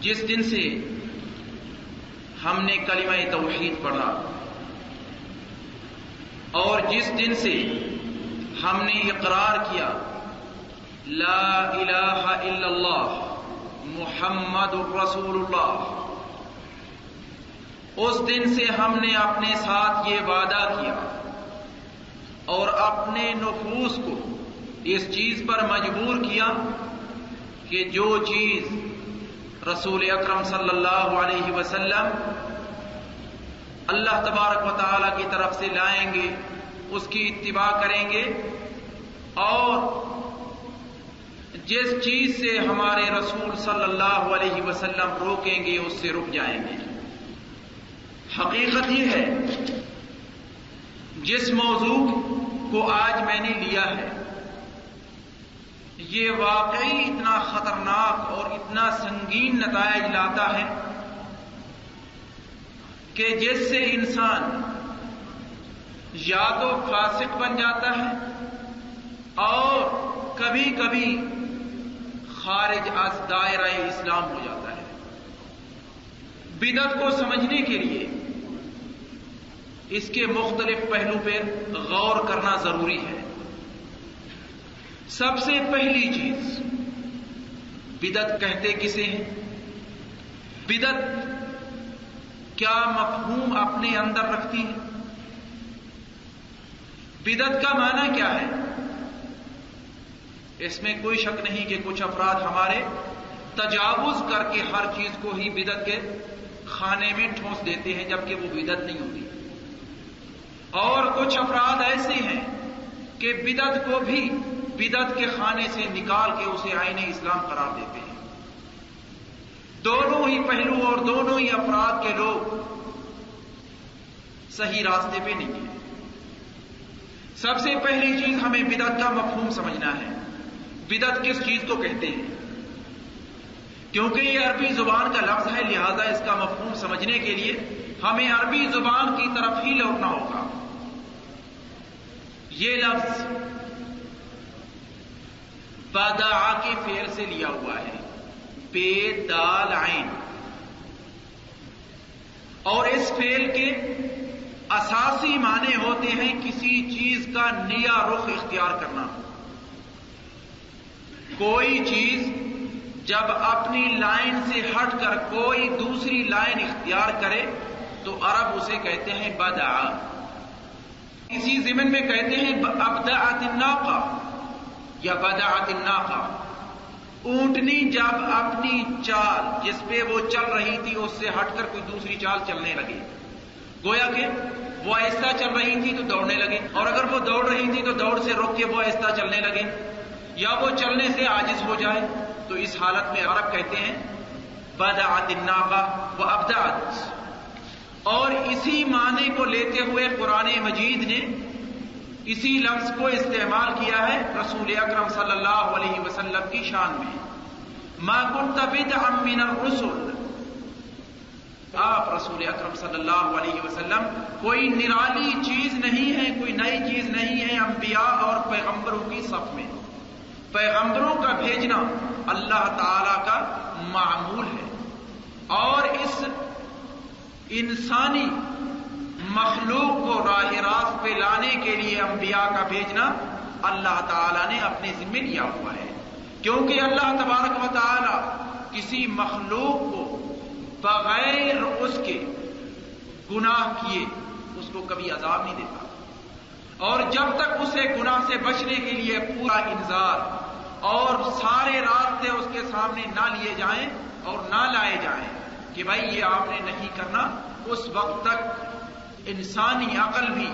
جس دن سے ہم نے کلمہ توحید پڑھا اور جس دن سے ہم نے اقرار کیا لا الہ الا اللہ محمد الرسول اللہ، اس دن سے ہم نے اپنے ساتھ یہ وعدہ کیا اور اپنے نفوس کو اس چیز پر مجبور کیا کہ جو چیز رسول اکرم صلی اللہ علیہ وسلم اللہ تبارک و تعالی کی طرف سے لائیں گے اس کی اتباع کریں گے، اور جس چیز سے ہمارے رسول صلی اللہ علیہ وسلم روکیں گے اس سے رک جائیں گے۔ حقیقت یہ ہے جس موضوع کو آج میں نے لیا ہے یہ واقعی اتنا خطرناک اور اتنا سنگین نتائج لاتا ہے کہ جس سے انسان یا تو فاسق بن جاتا ہے اور کبھی کبھی خارج از دائرہ اسلام ہو جاتا ہے۔ بدعت کو سمجھنے کے لیے اس کے مختلف پہلو پہ غور کرنا ضروری ہے۔ سب سے پہلی چیز، بدعت کہتے کسے ہیں؟ بدعت کیا مفہوم اپنے اندر رکھتی ہے؟ بدعت کا معنی کیا ہے؟ اس میں کوئی شک نہیں کہ کچھ افراد ہمارے تجاوز کر کے ہر چیز کو ہی بدعت کے خانے میں ٹھونس دیتے ہیں جبکہ وہ بدعت نہیں ہوتی، اور کچھ افراد ایسے ہیں کہ بدعت کو بھی بدعت کے خانے سے نکال کے اسے عین اسلام قرار دیتے ہیں۔ دونوں ہی پہلو اور دونوں ہی افراد کے لوگ صحیح راستے پہ نہیں ہیں۔ سب سے پہلی چیز ہمیں بدعت کا مفہوم سمجھنا ہے۔ بدعت کس چیز کو کہتے ہیں؟ کیونکہ یہ عربی زبان کا لفظ ہے، لہذا اس کا مفہوم سمجھنے کے لیے ہمیں عربی زبان کی طرف ہی لوٹنا ہوگا۔ یہ لفظ بدع کے فعل سے لیا ہوا ہے، بے دال عین، اور اس فعل کے اساسی معنی ہوتے ہیں کسی چیز کا نیا رخ اختیار کرنا۔ کوئی چیز جب اپنی لائن سے ہٹ کر کوئی دوسری لائن اختیار کرے تو عرب اسے کہتے ہیں بدع۔ اسی ضمن میں کہتے ہیں ابدعت الناقہ یا بدعت الناقہ، اونٹنی جب اپنی چال جس پہ وہ چل رہی تھی اس سے ہٹ کر کوئی دوسری چال چلنے لگے، گویا کہ وہ آہستہ چل رہی تھی تو دوڑنے لگے، اور اگر وہ دوڑ رہی تھی تو دوڑ سے روک کے وہ آہستہ چلنے لگے، یا وہ چلنے سے عاجز ہو جائے، تو اس حالت میں عرب کہتے ہیں بدعت الناقہ و ابدعت۔ اور اسی معنی کو لیتے ہوئے قرآن مجید نے اسی لفظ کو استعمال کیا ہے رسول اکرم صلی اللہ علیہ وسلم کی شان میں، ما كنت بدعا من الرسل، آپ رسول اکرم صلی اللہ علیہ وسلم کوئی نرالی چیز نہیں ہے، کوئی نئی چیز نہیں ہے انبیاء اور پیغمبروں کی صف میں۔ پیغمبروں کا بھیجنا اللہ تعالی کا معمول ہے، اور اس انسانی مخلوق کو راہ راست پہ لانے کے لیے انبیاء کا بھیجنا اللہ تعالیٰ نے اپنے ذمہ لیا ہوا ہے، کیونکہ اللہ تبارک و تعالیٰ کسی مخلوق کو بغیر اس کے گناہ کیے اس کو کبھی عذاب نہیں دیتا، اور جب تک اسے گناہ سے بچنے کے لیے پورا انذار اور سارے راستے اس کے سامنے نہ لیے جائیں اور نہ لائے جائیں کہ بھائی یہ آپ نے نہیں کرنا، اس وقت تک انسانی عقل بھی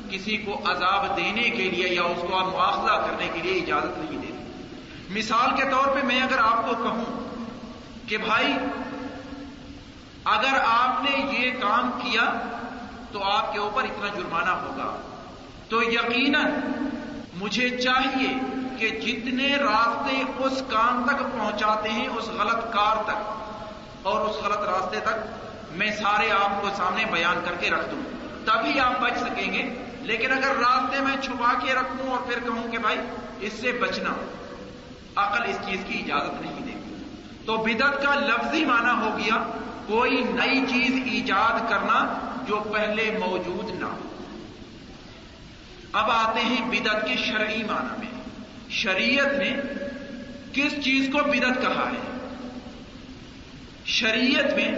کسی کو عذاب دینے کے لیے یا اس کو مواخذہ کرنے کے لیے اجازت نہیں دیتی۔ مثال کے طور پہ میں اگر آپ کو کہوں کہ بھائی اگر آپ نے یہ کام کیا تو آپ کے اوپر اتنا جرمانہ ہوگا، تو یقیناً مجھے چاہیے کہ جتنے راستے اس کام تک پہنچاتے ہیں اس غلط کار تک اور اس غلط راستے تک میں سارے آپ کو سامنے بیان کر کے رکھ دوں، تبھی آپ بچ سکیں گے۔ لیکن اگر راستے میں چھپا کے رکھوں اور پھر کہوں کہ بھائی اس سے بچنا، عقل اس چیز کی اجازت نہیں دے گی۔ تو بدعت کا لفظی معنی ہو گیا کوئی نئی چیز ایجاد کرنا جو پہلے موجود نہ ہو۔ اب آتے ہیں بدعت کے شرعی معنی میں۔ شریعت نے کس چیز کو بدعت کہا ہے؟ شریعت میں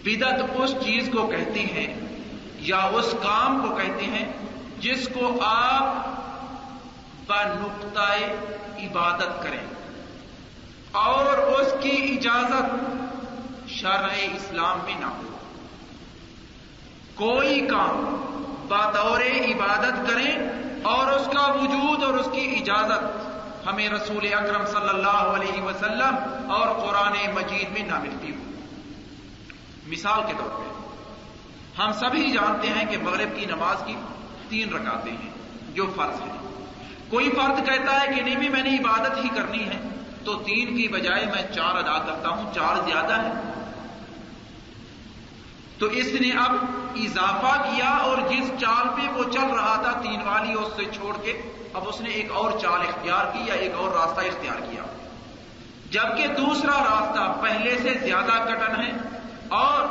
بدعت اس چیز کو کہتے ہیں یا اس کام کو کہتے ہیں جس کو آپ بنقطہ عبادت کریں اور اس کی اجازت شرع اسلام میں نہ ہو۔ کوئی کام بطور عبادت کریں اور اس کا وجود اور اس کی اجازت ہمیں رسول اکرم صلی اللہ علیہ وسلم اور قرآن مجید میں نہ ملتی ہو۔ مثال کے طور پہ ہم سبھی جانتے ہیں کہ مغرب کی نماز کی 3 رکعتیں ہیں جو فرض ہیں۔ کوئی فرد کہتا ہے کہ نہیں بھی میں نے عبادت ہی کرنی ہے تو 3 کی بجائے میں 4 ادا کرتا ہوں، 4 زیادہ ہے۔ تو اس نے اب اضافہ کیا اور جس چال پہ وہ چل رہا تھا 3 والی اس سے چھوڑ کے اب اس نے ایک اور چال اختیار کی یا ایک اور راستہ اختیار کیا، جبکہ دوسرا راستہ پہلے سے زیادہ کٹن ہے اور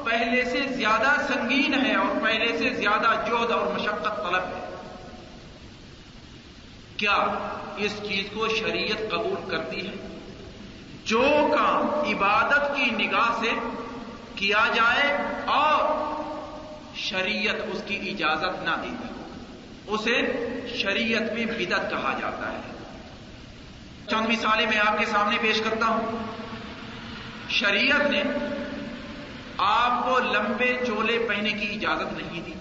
پہلے سے زیادہ سنگین ہے اور پہلے سے زیادہ جہد اور مشقت طلب ہے۔ کیا اس چیز کو شریعت قبول کرتی ہے؟ جو کام عبادت کی نگاہ سے کیا جائے اور شریعت اس کی اجازت نہ دیتی ہو اسے شریعت میں بدعت کہا جاتا ہے۔ چند مثالیں میں آپ کے سامنے پیش کرتا ہوں۔ شریعت نے آپ کو لمبے چولے پہننے کی اجازت نہیں دی۔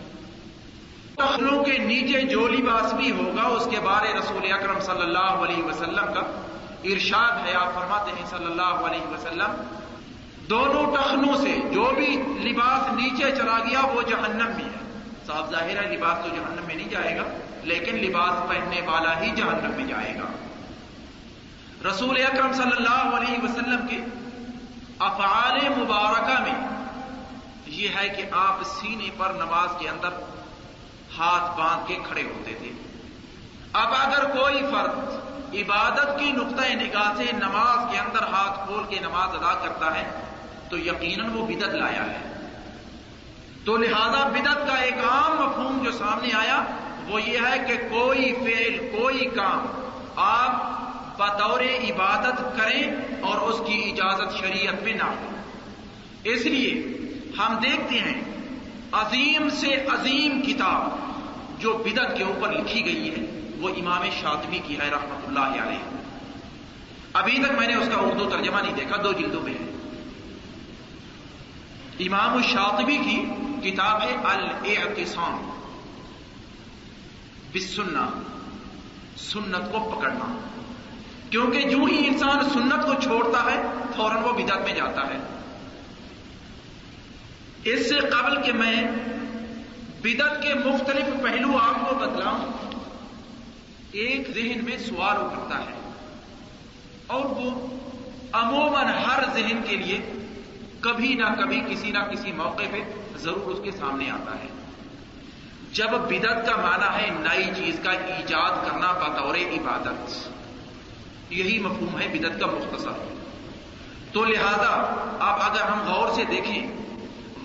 ٹخنوں کے نیچے جو لباس بھی ہوگا اس کے بارے رسول اکرم صلی اللہ علیہ وسلم کا ارشاد ہے۔ آپ فرماتے ہیں صلی اللہ علیہ وسلم دونوں ٹخنوں سے جو بھی لباس نیچے چلا گیا وہ جہنم میں ہے۔ صاف ظاہر ہے لباس تو جہنم میں نہیں جائے گا لیکن لباس پہننے والا ہی جہنم میں جائے گا۔ رسول اکرم صلی اللہ علیہ وسلم کے افعال مبارکہ میں یہ ہے کہ آپ سینے پر نماز کے اندر ہاتھ باندھ کے کھڑے ہوتے تھے۔ اب اگر کوئی فرد عبادت کی نقطہ نگاہ سے نماز کے اندر ہاتھ کھول کے نماز ادا کرتا ہے تو یقیناً وہ بدعت لایا ہے۔ تو لہذا بدعت کا ایک عام مفہوم جو سامنے آیا وہ یہ ہے کہ کوئی فعل کوئی کام آپ بطور عبادت کریں اور اس کی اجازت شریعت میں نہ ہو۔ اس لیے ہم دیکھتے ہیں عظیم سے عظیم کتاب جو بدعت کے اوپر لکھی گئی ہے وہ امام شاطبی کی ہے رحمۃ اللہ علیہ۔ ابھی تک میں نے اس کا اردو ترجمہ نہیں دیکھا، 2 جلدوں میں ہے۔ امام شاطبی کی کتاب ہے الاعتصام بالسنہ، سنت کو پکڑنا، کیونکہ جو ہی انسان سنت کو چھوڑتا ہے فوراً وہ بدعت میں جاتا ہے۔ اس سے قبل کہ میں بدعت کے مختلف پہلو آپ کو بتلاؤں، ایک ذہن میں سوال اٹھتا ہے اور وہ عموماً ہر ذہن کے لیے کبھی نہ کبھی کسی نہ کسی موقع پہ ضرور اس کے سامنے آتا ہے۔ جب بدعت کا معنی ہے نئی چیز کا ایجاد کرنا بطور عبادت، یہی مفہوم ہے بدعت کا مختصر۔ تو لہذا اب اگر ہم غور سے دیکھیں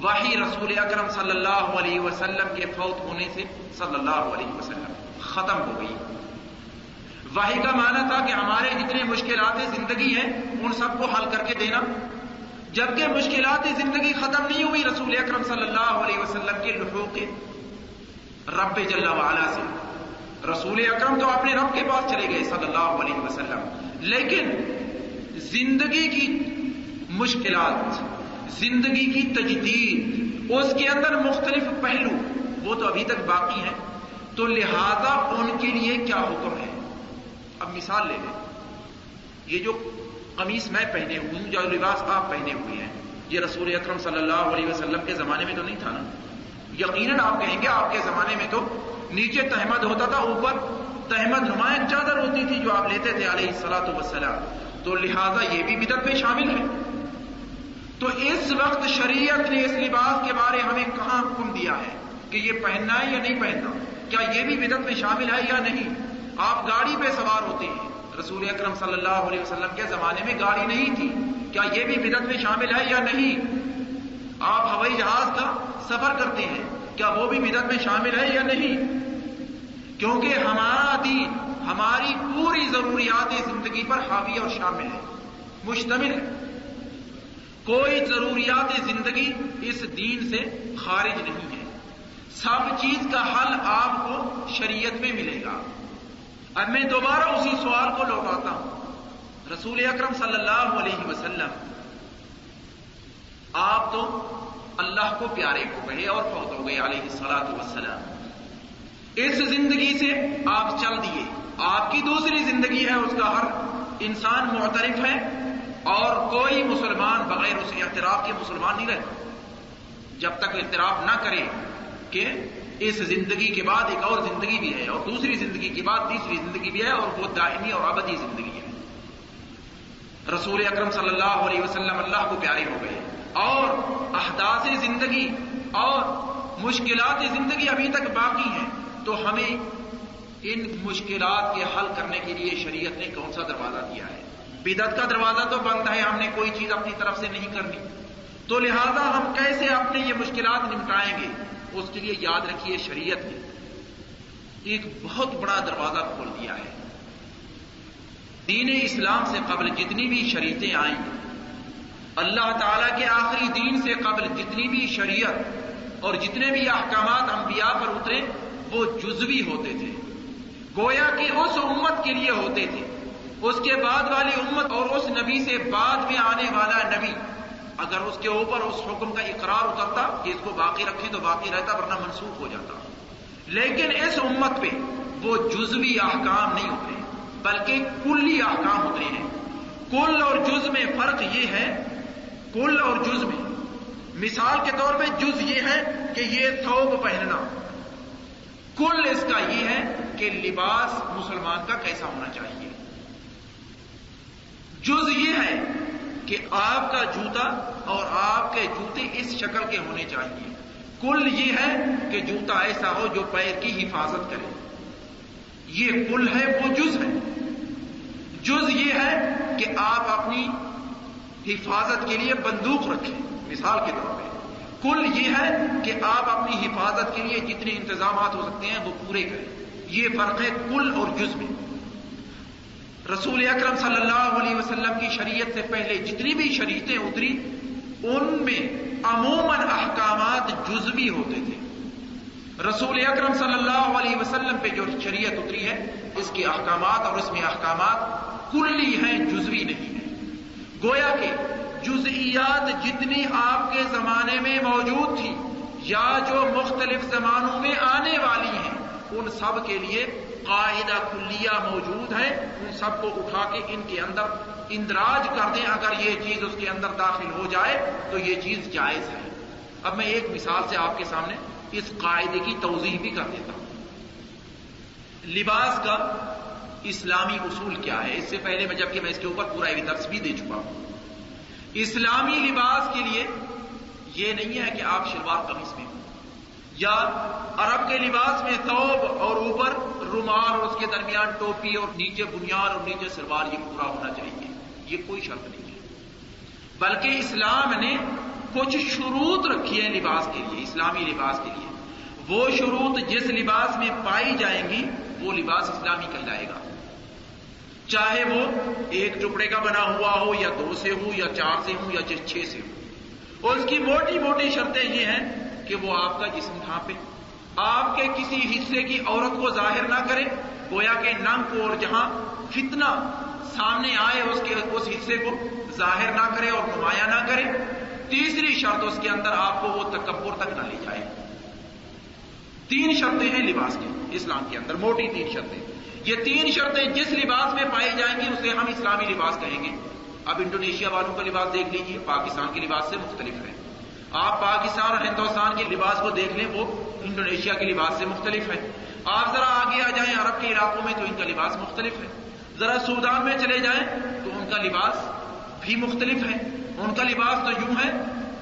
وحی رسول اکرم صلی اللہ علیہ وسلم کے فوت ہونے سے صلی اللہ علیہ وسلم ختم ہو گئی۔ وحی کا معنی تھا کہ ہمارے جتنے مشکلات زندگی ہیں ان سب کو حل کر کے دینا، جبکہ مشکلات زندگی ختم نہیں ہوئی رسول اکرم صلی اللہ علیہ وسلم کے لحوق رب جل وعلا سے۔ رسول اکرم تو اپنے رب کے پاس چلے گئے صلی اللہ علیہ وسلم، لیکن زندگی کی مشکلات، زندگی کی تجدید، اس کے اندر مختلف پہلو وہ تو ابھی تک باقی ہیں۔ تو لہذا ان کے لیے کیا حکم ہے؟ اب مثال لے لیں، یہ جو قمیص میں پہنے ہوئی ہوں، جو لباس آپ پہنے ہوئے ہیں، یہ رسول اکرم صلی اللہ علیہ وسلم کے زمانے میں تو نہیں تھا نا؟ یقیناً آپ کہیں گے آپ کے زمانے میں تو نیچے تہمد ہوتا تھا، اوپر تہمد نمایاں چادر ہوتی تھی جو آپ لیتے تھے علیہ الصلوۃ والسلام۔ تو لہذا یہ بھی بدعت میں شامل ہے۔ تو اس وقت شریعت نے اس لباس کے بارے ہمیں کہاں حکم دیا ہے کہ یہ پہننا ہے یا نہیں پہننا؟ کیا یہ بھی بدعت میں شامل ہے یا نہیں؟ آپ گاڑی پہ سوار ہوتے ہیں، رسول اکرم صلی اللہ علیہ وسلم کے زمانے میں گاڑی نہیں تھی، کیا یہ بھی بدعت میں شامل ہے یا نہیں؟ آپ ہوائی جہاز کا سفر کرتے ہیں، کیا وہ بھی بدعت میں شامل ہے یا نہیں؟ کیونکہ ہمارا دین ہماری پوری ضروریات زندگی پر حاوی اور شامل ہے، مشتمل ہے۔ کوئی ضروریات زندگی اس دین سے خارج نہیں ہے، سب چیز کا حل آپ کو شریعت میں ملے گا۔ اب میں دوبارہ اسی سوال کو لوٹاتا ہوں، رسول اکرم صلی اللہ علیہ وسلم آپ تو اللہ کو پیارے ہو گئے اور فوت ہو گئے علیہ الصلوۃ والسلام، اس زندگی سے آپ چل دیے، آپ کی دوسری زندگی ہے، اس کا ہر انسان معترف ہے، اور کوئی مسلمان بغیر اس اعتراف کے مسلمان نہیں رہتا جب تک اعتراف نہ کرے کہ اس زندگی کے بعد ایک اور زندگی بھی ہے، اور دوسری زندگی کے بعد تیسری زندگی بھی ہے، اور وہ دائمی اور ابدی زندگی ہے۔ رسول اکرم صلی اللہ علیہ وسلم اللہ کو پیارے ہو گئے، اور احداث زندگی اور مشکلات زندگی ابھی تک باقی ہیں، تو ہمیں ان مشکلات کے حل کرنے کے لیے شریعت نے کون سا دروازہ دیا ہے؟ بدعت کا دروازہ تو بند ہے، ہم نے کوئی چیز اپنی طرف سے نہیں کرنی، تو لہذا ہم کیسے اپنے یہ مشکلات نمٹائیں گے؟ اس کے لیے یاد رکھیے شریعت نے ایک بہت بڑا دروازہ کھول دیا ہے۔ دین اسلام سے قبل جتنی بھی شریعتیں آئیں، اللہ تعالیٰ کے آخری دین سے قبل جتنی بھی شریعت اور جتنے بھی احکامات انبیاء پر اترے وہ جزوی ہوتے تھے، گویا کہ اس امت کے لیے ہوتے تھے۔ اس کے بعد والی امت اور اس نبی سے بعد میں آنے والا نبی اگر اس کے اوپر اس حکم کا اقرار اترتا کہ اس کو باقی رکھیں تو باقی رہتا، ورنہ منسوخ ہو جاتا۔ لیکن اس امت پہ وہ جزوی احکام نہیں اترے بلکہ کلی احکام اترے ہیں۔ کل اور جز میں فرق یہ ہے، کل اور جز میں مثال کے طور پہ جز یہ ہے کہ یہ ثوب پہننا، کل اس کا یہ ہے کہ لباس مسلمان کا کیسا ہونا چاہیے۔ جز یہ ہے کہ آپ کا جوتا اور آپ کے جوتے اس شکل کے ہونے چاہیے۔ کل یہ ہے کہ جوتا ایسا ہو جو پیر کی حفاظت کرے، یہ کل ہے، وہ جز ہے۔ جز یہ ہے کہ آپ اپنی حفاظت کے لیے بندوق رکھیں مثال کے طور پہ، کل یہ ہے کہ آپ اپنی حفاظت کے لیے جتنے انتظامات ہو سکتے ہیں وہ پورے کریں۔ یہ فرق ہے کل اور جز میں۔ رسول اکرم صلی اللہ علیہ وسلم کی شریعت سے پہلے جتنی بھی شریعتیں اتری ان میں عموماً احکامات جزوی ہوتے تھے۔ رسول اکرم صلی اللہ علیہ وسلم پہ جو شریعت اتری ہے اس کے احکامات اور اس میں احکامات کلی ہیں، جزوی نہیں ہیں۔ گویا کہ جزئیات جتنی آپ کے زمانے میں موجود تھی یا جو مختلف زمانوں میں آنے والی ہیں ان سب کے لیے قاعدہ کلیہ موجود ہے، ان سب کو اٹھا کے ان کے اندر اندراج کر دیں، اگر یہ چیز اس کے اندر داخل ہو جائے تو یہ چیز جائز ہے۔ اب میں ایک مثال سے آپ کے سامنے اس قاعدے کی توضیح بھی کر دیتا ہوں۔ لباس کا اسلامی اصول کیا ہے؟ اس سے پہلے جبکہ میں اس کے اوپر پورا ایک درس بھی دے چکا ہوں۔ اسلامی لباس کے لیے یہ نہیں ہے کہ آپ شلوار قمیص میں ہوں، یا عرب کے لباس میں ثوب اور اوپر رومال اور اس کے درمیان ٹوپی اور نیچے بنیان اور نیچے سلوار، یہ پورا ہونا چاہیے، یہ کوئی شرط نہیں ہے، بلکہ اسلام نے کچھ شروط رکھی ہیں لباس کے لیے، اسلامی لباس کے لیے۔ وہ شروط جس لباس میں پائی جائیں گی وہ لباس اسلامی کہلائے گا، چاہے وہ ایک ٹکڑے کا بنا ہوا ہو یا 2 سے ہو یا 4 سے ہو یا 6 سے ہو۔ اور اس کی موٹی موٹی شرطیں یہ ہیں کہ وہ آپ کا جسم ڈھانپے، آپ کے کسی حصے کی عورت کو ظاہر نہ کرے، گویا کہ ننگ کو اور جہاں فتنہ سامنے آئے اس حصے کو ظاہر نہ کرے اور نمایاں نہ کرے۔ تیسری شرط اس کے اندر آپ کو وہ تکبر تک نہ لے جائے۔ 3 شرطیں ہیں لباس کی اسلام کے اندر، موٹی 3 شرطیں۔ یہ 3 شرطیں جس لباس میں پائی جائیں گی اسے ہم اسلامی لباس کہیں گے۔ اب انڈونیشیا والوں کا لباس دیکھ لیجیے، پاکستان کے لباس سے مختلف ہے۔ آپ پاکستان اور ہندوستان کے لباس کو دیکھ لیں، وہ انڈونیشیا کے لباس سے مختلف ہے۔ آپ ذرا آگے آ جائیں عرب کے علاقوں میں تو ان کا لباس مختلف ہے، ذرا سودان میں چلے جائیں تو ان کا لباس بھی مختلف ہے۔ ان کا لباس تو یوں ہے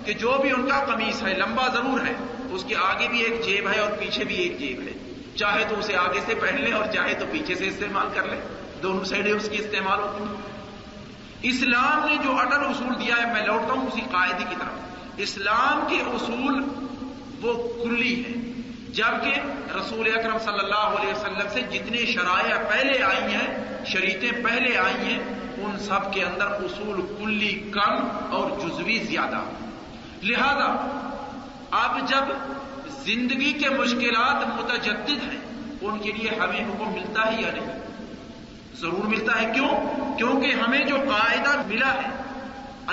کہ جو بھی ان کا قمیص ہے لمبا ضرور ہے، اس کے آگے بھی ایک جیب ہے اور پیچھے بھی ایک جیب ہے، چاہے تو اسے آگے سے پہن لے اور چاہے تو پیچھے سے استعمال کر لے۔ دونوں سائڈیں اس کی استعمال ہوتی ہیں. اسلام نے جو اٹل اصول دیا ہے، میں لوٹتا ہوں اسی قاعدے کی طرف. اسلام کے اصول وہ کلی ہیں، جبکہ رسول اکرم صلی اللہ علیہ وسلم سے جتنے شرائع پہلے آئی ہیں، شریعتیں پہلے آئی ہیں، ان سب کے اندر اصول کلی کم اور جزوی زیادہ. لہذا اب جب زندگی کے مشکلات متجدد ہیں، ان کے لیے ہمیں حکم ملتا ہے یا نہیں؟ ضرور ملتا ہے. کیوں؟ کیونکہ ہمیں جو قاعدہ ملا ہے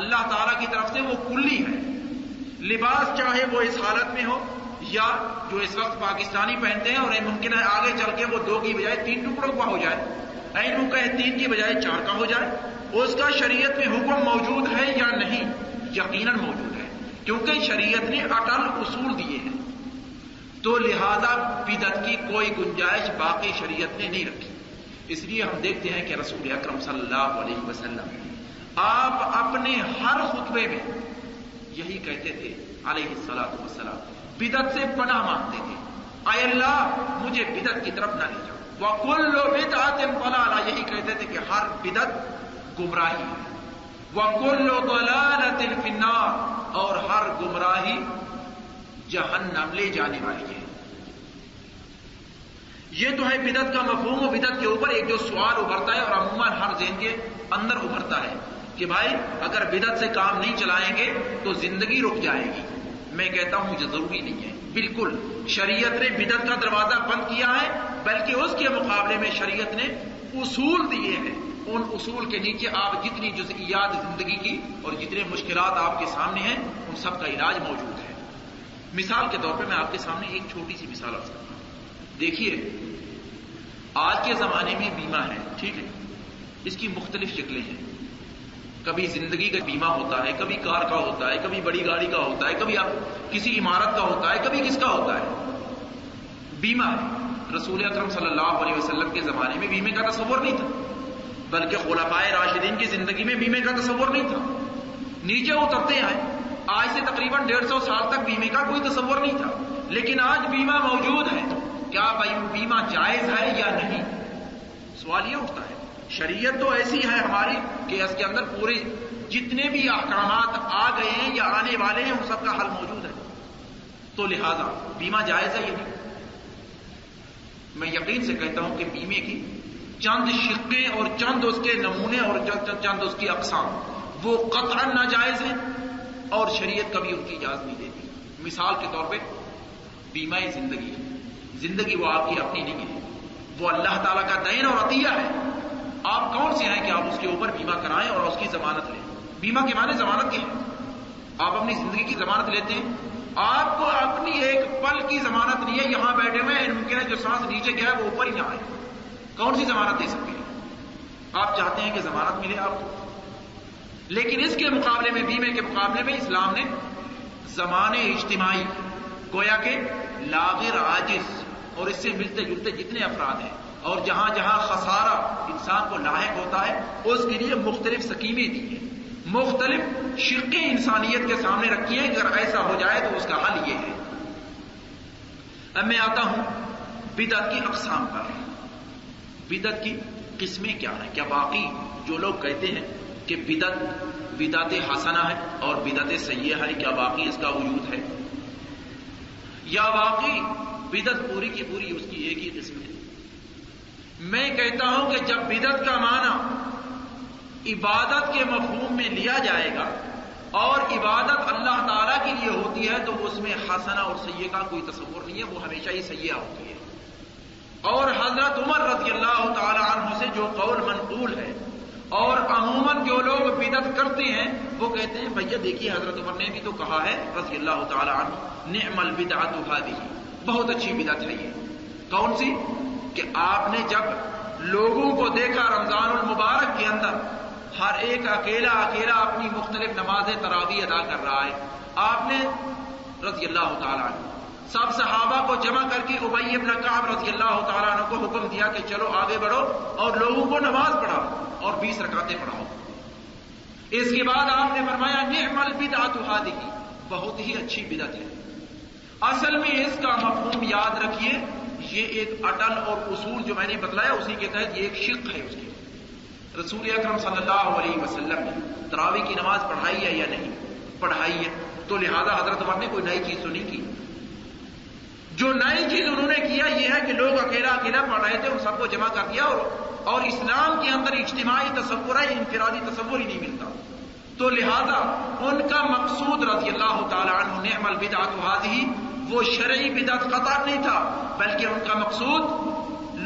اللہ تعالیٰ کی طرف سے وہ کلی ہے. لباس چاہے وہ اس حالت میں ہو یا جو اس وقت پاکستانی پہنتے ہیں، اور ممکن ہے آگے چل کے وہ 2 کی بجائے 3 ٹکڑوں کا ہو جائے، این ممکن 3 کی بجائے 4 کا ہو جائے، اس کا شریعت میں حکم موجود ہے یا نہیں؟ یقیناً موجود ہے، کیونکہ شریعت نے اٹل اصول دیے ہیں. تو لہذا بدعت کی کوئی گنجائش باقی شریعت نے نہیں رکھی. اس لیے ہم دیکھتے ہیں کہ رسول اکرم صلی اللہ علیہ وسلم آپ اپنے ہر خطبے میں یہی کہتے تھے علیہ الصلاۃ والسلام، بدعت سے پناہ مانگتے تھے، اے اللہ مجھے بدعت کی طرف نہ لے جاؤ. وَكُلُّ بِدْعَةٍ ضَلَالَةٍ، یہی کہتے تھے کہ ہر بدعت گمراہی ہے. وَكُلُّ ضَلَالَةٍ فِي النَّارِ، اور ہر گمراہی جہنم لے جانے والی ہے. یہ تو ہے بدعت کا مفہوم. و بدعت کے اوپر ایک جو سوال ابھرتا ہے اور عموماً ہر ذہن کے اندر ابھرتا ہے کہ بھائی اگر بدعت سے کام نہیں چلائیں گے تو زندگی رک جائے گی. میں کہتا ہوں مجھے ضروری نہیں ہے. بالکل شریعت نے بدعت کا دروازہ بند کیا ہے، بلکہ اس کے مقابلے میں شریعت نے اصول دیے ہیں. ان اصول کے نیچے آپ جتنی جزئیات زندگی کی اور جتنے مشکلات آپ کے سامنے ہیں ان سب کا علاج موجود ہے. مثال کے طور پہ میں آپ کے سامنے ایک چھوٹی سی مثال عرض کرتا ہوں. دیکھیے آج کے زمانے میں بیمہ ہے، ٹھیک ہے، اس کی مختلف شکلیں ہیں. کبھی زندگی کا بیمہ ہوتا ہے، کبھی کار کا ہوتا ہے، کبھی بڑی گاڑی کا ہوتا ہے، کبھی کسی عمارت کا ہوتا ہے، کبھی کس کا ہوتا ہے. بیمہ رسول اکرم صلی اللہ علیہ وسلم کے زمانے میں بیمے کا تصور نہیں تھا، بلکہ خلفائے راشدین کی زندگی میں بیمے کا تصور نہیں تھا. نیچے اترتے ہیں، آج سے تقریباً 150 سال تک بیمے کا کوئی تصور نہیں تھا، لیکن آج بیمہ موجود ہے. کیا بیمہ جائز ہے یا نہیں؟ سوال یہ اٹھتا ہے. شریعت تو ایسی ہے ہماری کہ اس کے اندر پورے جتنے بھی احکامات آ گئے ہیں یا آنے والے ہیں ان سب کا حل موجود ہے. تو لہذا بیمہ جائز ہے یا نہیں؟ میں یقین سے کہتا ہوں کہ بیمے کی چند شقیں اور چند اس کے نمونے اور چند اس کی اقسام وہ قطعاً ناجائز ہیں اور شریعت کبھی ان کی اجازت نہیں دیتی. مثال کے طور پہ بیمہ زندگی ہے. زندگی وہ آپ کی اپنی نہیں ہے، وہ اللہ تعالیٰ کا دین اور عطیہ ہے. آپ کون سے ہیں کہ آپ اس کے اوپر بیمہ کرائیں اور اس کی ضمانت لیں؟ بیمہ کے معنی ضمانت کے ہیں. آپ اپنی زندگی کی ضمانت لیتے ہیں. آپ کو اپنی ایک پل کی ضمانت نہیں ہے. یہاں بیٹھے ہوئے ہیں، ممکن ہے جو سانس نیچے گیا ہے وہ اوپر ہی نہ آئے. کون سی ضمانت دے سکتے ہیں؟ آپ چاہتے ہیں کہ ضمانت ملے آپ کو، لیکن اس کے مقابلے میں بیمے کے مقابلے میں اسلام نے زمانے اجتماعی گویا کہ لاغر عاجز اور اس سے ملتے جلتے جتنے افراد ہیں اور جہاں جہاں خسارہ انسان کو لاحق ہوتا ہے اس کے لیے مختلف سکیمیں دی ہیں، مختلف شقیں انسانیت کے سامنے رکھی ہیں. اگر ایسا ہو جائے تو اس کا حل یہ ہے. اب میں آتا ہوں بدعت کی اقسام پر. بدعت کی قسمیں کیا ہیں؟ کیا باقی جو لوگ کہتے ہیں کہ بدعت حسنہ ہے اور بدعت سیئہ ہے، کیا باقی اس کا وجود ہے یا واقعی بدعت پوری کی پوری اس کی ایک ہی قسم ہے؟ میں کہتا ہوں کہ جب بدعت کا معنی عبادت کے مفہوم میں لیا جائے گا اور عبادت اللہ تعالیٰ کے لیے ہوتی ہے تو اس میں حسنہ اور سیئہ کا کوئی تصور نہیں ہے، وہ ہمیشہ ہی سیئہ ہوتی ہے. اور حضرت عمر رضی اللہ تعالی عنہ سے جو قول منقول ہے اور عموماً جو لوگ بدعت کرتے ہیں وہ کہتے ہیں بھیا دیکھیے حضرت عمر نے بھی تو کہا ہے رضی اللہ تعالی عنہ، نعم البدعۃ هذه، بہت اچھی بدعت ہے یہ. کون سی؟ کہ آپ نے جب لوگوں کو دیکھا رمضان المبارک کے اندر ہر ایک اکیلا اپنی مختلف نماز تراویح ادا کر رہا ہے، آپ نے رضی اللہ تعالی عنہ سب صحابہ کو جمع کر کے ابی بن کعب رضی اللہ تعالیٰ عنہ کو حکم دیا کہ چلو آگے بڑھو اور لوگوں کو نماز پڑھاؤ اور 20 رکعتیں پڑھاؤ. اس کے بعد آپ نے فرمایا نعم البدعۃ هذه، بہت ہی اچھی بدعت ہے. اصل میں اس کا مفہوم یاد رکھیے، یہ ایک اٹل اور اصول جو میں نے بتلایا اسی کے تحت یہ ایک شق ہے اس کی. رسول اکرم صلی اللہ علیہ وسلم نے تراویح کی نماز پڑھائی ہے یا نہیں پڑھائی ہے، تو لہذا حضرت عمر نے کوئی نئی چیز تو نہیں کی. جو نئی چیز انہوں نے کیا یہ ہے کہ لوگ اکیلا اکیلا پڑھ رہے تھے، ان سب کو جمع کر دیا اور اسلام کے اندر اجتماعی تصور ہے، انفرادی تصور ہی نہیں ملتا. تو لہذا ان کا مقصود رضی اللہ تعالی عنہ نعم البدعۃ هذه وہ شرعی بدعت قطعا نہیں تھا، بلکہ ان کا مقصود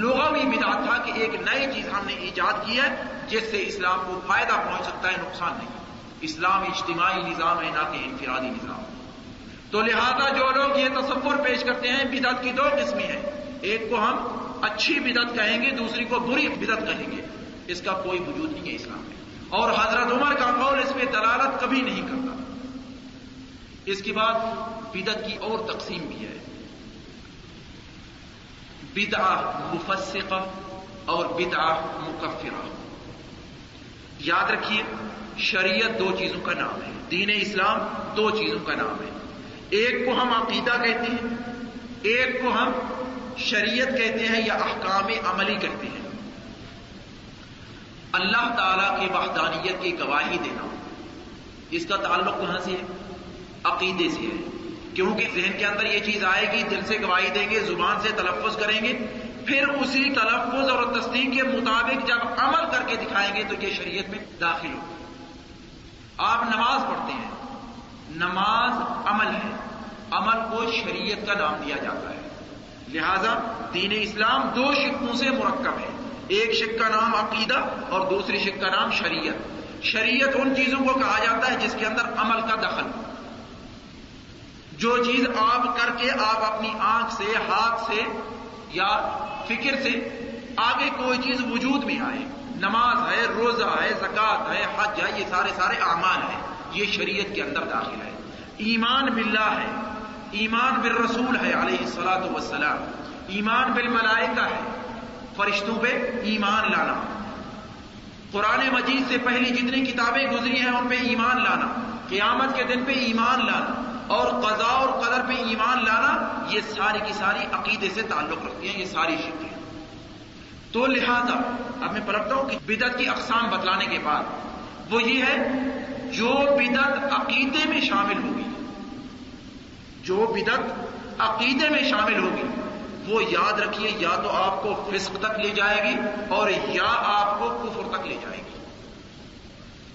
لغوی بدعت تھا کہ ایک نئی چیز ہم نے ایجاد کی ہے جس سے اسلام کو فائدہ پہنچ سکتا ہے، نقصان نہیں. اسلام اجتماعی نظام ہے، نہ کہ انفرادی نظام. تو لہذا جو لوگ یہ تصور پیش کرتے ہیں، بدعت کی دو قسمیں ہیں، ایک کو ہم اچھی بدعت کہیں گے، دوسری کو بری بدعت کہیں گے. اس کا کوئی وجود نہیں ہے اسلام میں، اور حضرت عمر کا قول اس پہ دلالت کبھی نہیں کرتا. اس کے بعد بدعت کی اور تقسیم بھی ہے، بدعہ مفسقہ اور بدعہ مکفرہ. یاد رکھیے شریعت دو چیزوں کا نام ہے، دین اسلام دو چیزوں کا نام ہے. ایک کو ہم عقیدہ کہتے ہیں، ایک کو ہم شریعت کہتے ہیں یا احکام عملی کہتے ہیں. اللہ تعالیٰ کی وحدانیت کی گواہی دینا، اس کا تعلق کہاں سے ہے؟ عقیدے سے ہے. کیونکہ ذہن کے اندر یہ چیز آئے گی، دل سے گواہی دیں گے، زبان سے تلفظ کریں گے، پھر اسی تلفظ اور تصدیق کے مطابق جب عمل کر کے دکھائیں گے تو یہ شریعت میں داخل ہوگا. آپ نماز پڑھتے ہیں، نماز عمل ہے، عمل کو شریعت کا نام دیا جاتا ہے. لہذا دین اسلام دو شقوں سے مرکب ہے، ایک شق کا نام عقیدہ اور دوسری شق کا نام شریعت. شریعت ان چیزوں کو کہا جاتا ہے جس کے اندر عمل کا دخل ہو. جو چیز آپ کر کے آپ اپنی آنکھ سے، ہاتھ سے یا فکر سے آگے کوئی چیز وجود میں آئے، نماز ہے، روزہ ہے، زکوٰۃ ہے، حج ہے، یہ سارے اعمال ہیں، یہ شریعت کے اندر داخل ہے. ایمان باللہ ہے، ایمان بالرسول ہے علیہ الصلاۃ والسلام، ایمان بالملائکہ ہے، فرشتوں پہ ایمان لانا، قرآن مجید سے پہلی جتنی کتابیں گزری ہیں ان پہ ایمان لانا، قیامت کے دن پہ ایمان لانا اور قضاء اور قدر پہ ایمان لانا، یہ ساری کی ساری عقیدے سے تعلق رکھتی ہیں، یہ ساری شکلیں. تو لہذا اب میں پلٹتا ہوں کہ بدعت کی اقسام بتلانے کے بعد وہ یہ ہے جو بدعت عقیدے میں شامل ہوگی، جو بدعت عقیدے میں شامل ہوگی وہ یاد رکھیے یا تو آپ کو فسق تک لے جائے گی اور یا آپ کو کفر تک لے جائے گی.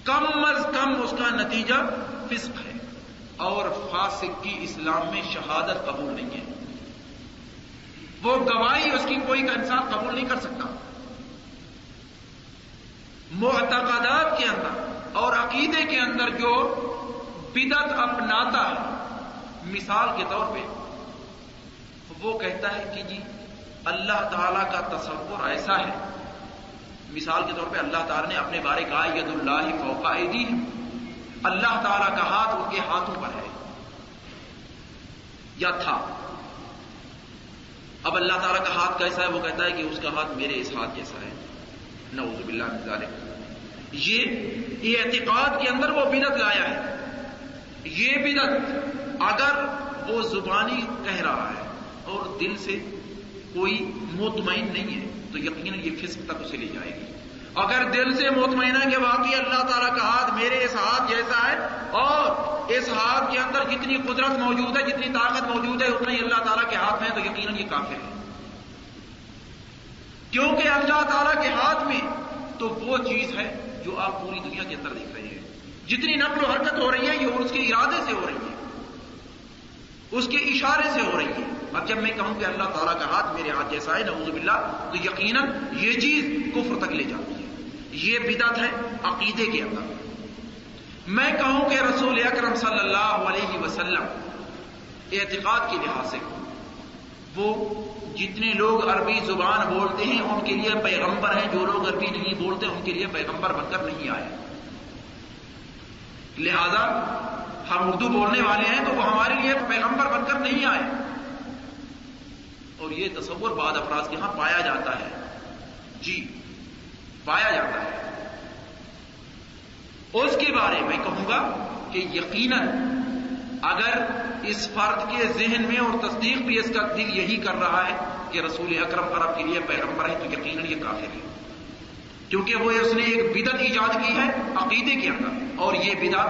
کم از کم اس کا نتیجہ فسق ہے، اور فاسق کی اسلام میں شہادت قبول نہیں ہے، وہ گواہی اس کی کوئی انسان قبول نہیں کر سکتا. معتقدات کے اندر اور عقیدے کے اندر جو بدعت اپناتا ہے، مثال کے طور پہ وہ کہتا ہے کہ جی اللہ تعالیٰ کا تصور ایسا ہے، مثال کے طور پہ اللہ تعالیٰ نے اپنے بارے کہا ید اللہ فوق ایدیہم، اللہ تعالیٰ کا ہاتھ ان کے ہاتھوں پر ہے یا تھا. اب اللہ تعالیٰ کا ہاتھ کیسا ہے؟ وہ کہتا ہے کہ اس کا ہاتھ میرے اس ہاتھ جیسا ہے، نعوذ باللہ من ذالک. یہ اعتقاد کے اندر وہ بدعت لایا ہے. یہ بدعت اگر وہ زبانی کہہ رہا ہے اور دل سے کوئی مطمئن نہیں ہے تو یقیناً یہ فسق تک اسے لے جائے گی. اگر دل سے مطمئن ہے کہ واقعی اللہ تعالیٰ کا ہاتھ میرے اس ہاتھ جیسا ہے اور اس ہاتھ کے اندر جتنی قدرت موجود ہے، جتنی طاقت موجود ہے، اتنا ہی اللہ تعالیٰ کے ہاتھ میں ہے، تو یقیناً یہ کافر ہے. کیونکہ اللہ تعالیٰ کے ہاتھ میں تو وہ چیز ہے جو آپ پوری دنیا کے اندر دیکھ رہے ہیں. جتنی نقل و حرکت ہو رہی ہے یہ اس کے ارادے سے ہو رہی ہے، اس کے اشارے سے ہو رہی ہے. اب جب میں کہوں کہ اللہ تعالیٰ کا ہاتھ میرے ہاتھ جیسا ہے نعوذ باللہ، تو یقیناً یہ چیز کفر تک لے جاتی ہے. یہ بدعت ہے عقیدے کے اندر. میں کہوں کہ رسول اکرم صلی اللہ علیہ وسلم اعتقاد کے لحاظ سے وہ جتنے لوگ عربی زبان بولتے ہیں ان کے لیے پیغمبر ہیں، جو لوگ عربی نہیں بولتے ان کے لیے پیغمبر بن کر نہیں آئے. لہذا ہم اردو بولنے والے ہیں تو وہ ہمارے لیے پیغمبر بن کر نہیں آئے. اور یہ تصور بعض افراد کے ہاں پایا جاتا ہے، جی پایا جاتا ہے. اس کے بارے میں کہوں گا کہ یقیناً اگر اس فرد کے ذہن میں اور تصدیق بھی اس کا دل یہی کر رہا ہے کہ رسول اکرم عرب کے لیے پیغمبر ہے، تو یقیناً یہ کافر ہے. کیونکہ وہ اس نے ایک بدعت ایجاد کی ہے عقیدے کے اندر، اور یہ بدعت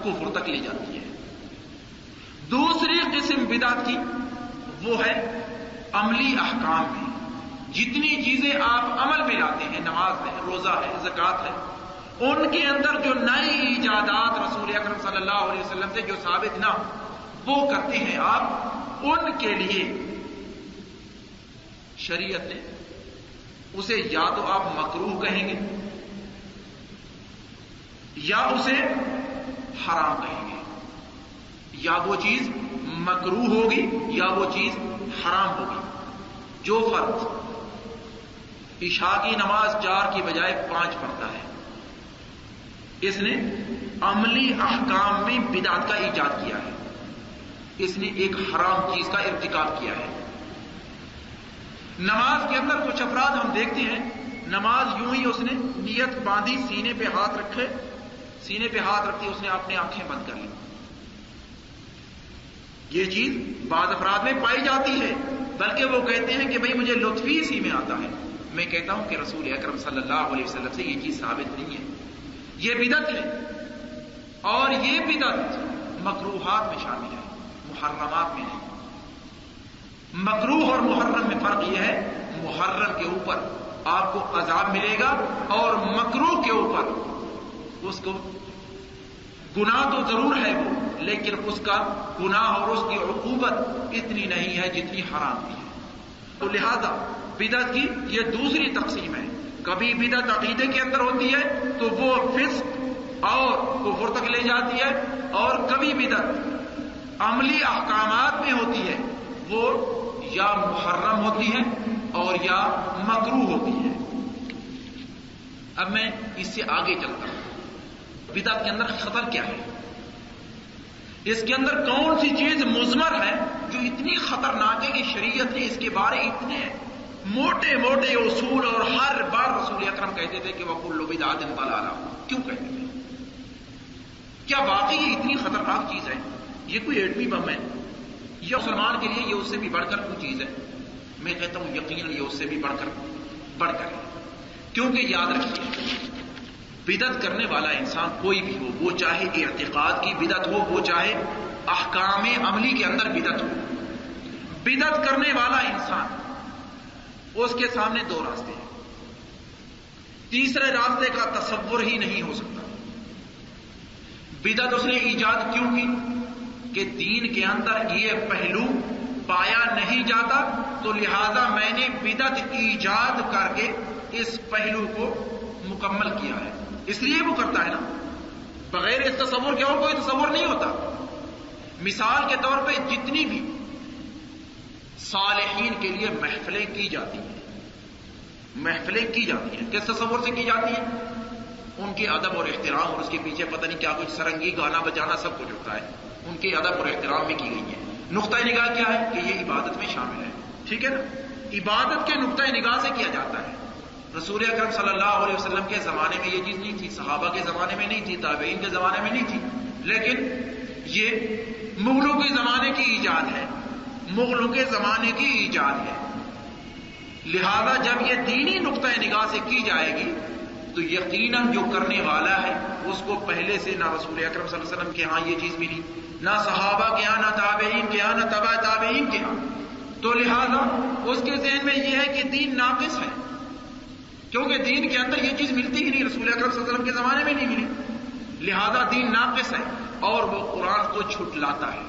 کفر تک لے جاتی ہے۔ دوسری قسم بدعت کی وہ ہے عملی احکام میں، جتنی چیزیں آپ عمل میں لاتے ہیں، نماز ہے، روزہ ہے، زکوٰۃ ہے، ان کے اندر جو نئی ایجادات رسول اکرم صلی اللہ علیہ وسلم سے جو ثابت نہ وہ کرتے ہیں آپ، ان کے لیے شریعت نے اسے یا تو آپ مکروہ کہیں گے یا اسے حرام کہیں گے، یا وہ چیز مکروہ ہوگی یا وہ چیز حرام ہوگی۔ جو فرد عشاء کی نماز 4 کی بجائے 5 پڑھتا ہے، اس نے عملی احکام میں بدعت کا ایجاد کیا ہے، اس نے ایک حرام چیز کا ارتکاب کیا ہے۔ نماز کے اندر کچھ افراد ہم دیکھتے ہیں، نماز یوں ہی اس نے نیت باندھی، سینے پہ ہاتھ رکھے، سینے پہ ہاتھ رکھتے اس نے اپنی آنکھیں بند کر لی۔ یہ چیز بعض افراد میں پائی جاتی ہے، بلکہ وہ کہتے ہیں کہ بھئی مجھے لطف ہی اسی میں آتا ہے۔ میں کہتا ہوں کہ رسول اکرم صلی اللہ علیہ وسلم سے یہ چیز ثابت نہیں ہے، یہ بدعت ہے، اور یہ بدعت مکروہات میں شامل ہے، محرمات میں نہیں۔ مکروہ اور محرم میں فرق یہ ہے، محرم کے اوپر آپ کو عذاب ملے گا، اور مکروہ کے اوپر اس کو گناہ تو ضرور ہے وہ، لیکن اس کا گناہ اور اس کی عقوبت اتنی نہیں ہے جتنی حرام کی ہے۔ تو لہذا بدعت کی یہ دوسری تقسیم ہے، کبھی بدعت عقیدے کے اندر ہوتی ہے تو وہ فسق اور کفر تک لے جاتی ہے، اور کبھی بدعت عملی احکامات میں ہوتی ہے، وہ یا محرم ہوتی ہے اور یا مکروہ ہوتی ہے۔ اب میں اس سے آگے چلتا ہوں، بدعت کے اندر خطر کیا ہے، اس کے اندر کون سی چیز مضمر ہے جو اتنی خطرناک ہے کہ شریعت نے اس کے بارے اتنے موٹے موٹے اصول، اور ہر بار رسول اکرم کہتے تھے کہ وَكُلُّ بِدْعَةٍ ضَلَالَةٌ، کیوں کہتے تھے؟ کیا واقعی یہ اتنی خطرناک چیز ہے؟ یہ کوئی ایٹمی بم ہے؟ یا مسلمان کے لیے یہ اس سے بھی بڑھ کر کوئی چیز ہے؟ میں کہتا ہوں یقیناً یہ اس سے بھی بڑھ کر ہے، کیونکہ یاد رکھیے بدعت کرنے والا انسان کوئی بھی ہو، وہ چاہے اعتقاد کی بدعت ہو، وہ چاہے احکام عملی کے اندر بدعت ہو، بدعت کرنے والا انسان اس کے سامنے دو راستے ہیں، تیسرے راستے کا تصور ہی نہیں ہو سکتا۔ بدعت اس نے ایجاد کیوں کی؟ کہ دین کے اندر یہ پہلو پایا نہیں جاتا، تو لہذا میں نے بدعت ایجاد کر کے اس پہلو کو مکمل کیا ہے، اس لیے وہ کرتا ہے نا، بغیر اس تصور کے اور کوئی تصور نہیں ہوتا۔ مثال کے طور پہ جتنی بھی صالحین کے لیے محفلیں کی جاتی ہیں، کس تصور سے کی جاتی ہیں؟ ان کے ادب اور احترام، اور اس کے پیچھے پتہ نہیں کیا کچھ سرنگی گانا بجانا سب کچھ ہوتا ہے، ان کے ادب اور احترام میں کی گئی ہے۔ نقطۂ نگاہ کیا ہے؟ کہ یہ عبادت میں شامل ہے، ٹھیک ہے نا، عبادت کے نقطۂ نگاہ سے کیا جاتا ہے۔ رسول اکرم صلی اللہ علیہ وسلم کے زمانے میں یہ چیز نہیں تھی، صحابہ کے زمانے میں نہیں تھی، تابعین کے زمانے میں نہیں تھی، لیکن یہ مغلوں کے زمانے کی ایجاد ہے، مغلوں کے زمانے کی ایجاد ہے۔ لہذا جب یہ دینی نقطۂ نگاہ سے کی جائے گی تو یقیناً جو کرنے والا ہے اس کو پہلے سے نہ رسول اکرم صلی اللہ علیہ وسلم کے ہاں یہ چیز ملی، نہ صحابہ کے ہاں، نہ تابعین کے ہاں، نہ تبع تابعین کے ہاں، تو لہذا اس کے ذہن میں یہ ہے کہ دین ناقص ہے، کیونکہ دین کے اندر یہ چیز ملتی ہی نہیں، رسول اکرم صلی اللہ علیہ وسلم کے زمانے میں نہیں ملی، لہذا دین ناقص ہے، اور وہ قرآن کو جھٹلاتا ہے۔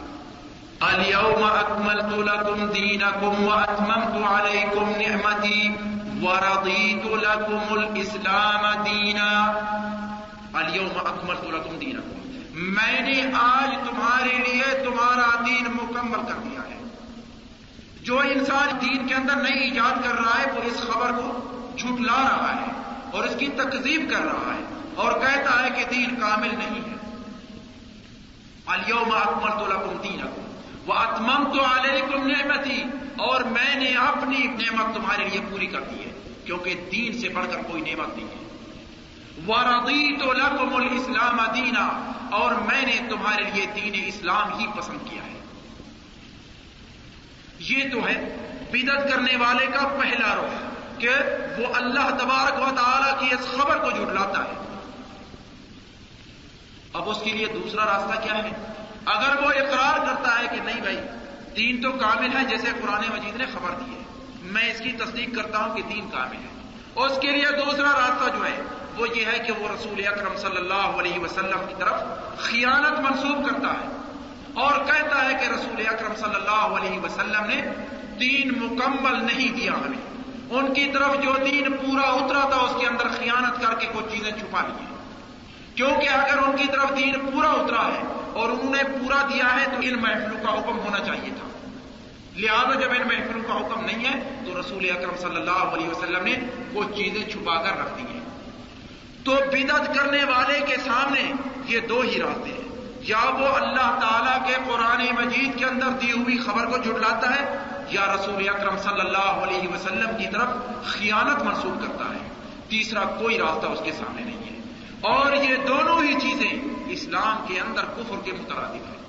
اليوم اکملت لکم دینکم واتممت علیکم نعمتی ورضیت لکم الاسلام دینا۔ اليوم اکملت لکم دینکم، میں نے آج تمہارے لیے تمہارا دین مکمل کر دیا ہے۔ جو انسان دین کے اندر نئی ایجاد کر رہا ہے وہ اس خبر کو جھٹلا رہا ہے اور اس کی تکذیب کر رہا ہے اور کہتا ہے کہ دین کامل نہیں ہے۔ اليوم اکملت لکم دینکم واتممت علیکم نعمتی، اور میں نے اپنی نعمت تمہارے لیے پوری کر دی ہے، کیونکہ دین سے بڑھ کر کوئی نعمت نہیں ہے۔ ورضیت لکم الاسلام دینا، اور میں نے تمہارے لیے دین اسلام ہی پسند کیا ہے۔ یہ تو ہے بدعت کرنے والے کا پہلا رخ، کہ وہ اللہ تبارک و تعالیٰ کی اس خبر کو جھٹلاتا ہے. اب اس کے لیے دوسرا راستہ کیا ہے؟ اگر وہ اقرار کرتا ہے کہ نہیں بھائی دین تو کامل ہے جیسے قرآن مجید نے خبر دی ہے، میں اس کی تصدیق کرتا ہوں کہ دین کامل ہے، اس کے لیے دوسرا راستہ جو ہے وہ یہ ہے کہ وہ رسول اکرم صلی اللہ علیہ وسلم کی طرف خیانت منسوب کرتا ہے اور کہتا ہے کہ رسول اکرم صلی اللہ علیہ وسلم نے دین مکمل نہیں دیا ہمیں، ان کی طرف جو دین پورا اترا تھا اس کے اندر خیانت کر کے کچھ چیزیں چھپا لی ہیں. کیونکہ اگر ان کی طرف دین پورا اترا ہے اور انہوں نے پورا دیا ہے تو ان محفلوں کا حکم ہونا چاہیے تھا، لہذا جب ان محفلوں کا حکم نہیں ہے تو رسول اکرم صلی اللہ علیہ وسلم نے کچھ چیزیں چھپا کر رکھ دی ہیں. تو بدعت کرنے والے کے سامنے یہ دو ہی راستے ہیں، یا وہ اللہ تعالیٰ کے قرآن مجید کے اندر دی ہوئی خبر کو جھٹلاتا ہے یا رسول اکرم صلی اللہ علیہ وسلم کی طرف خیانت منسوب کرتا ہے. تیسرا کوئی راستہ اس کے سامنے نہیں ہے، اور یہ دونوں ہی چیزیں اسلام کے اندر کفر کے مترادف ہیں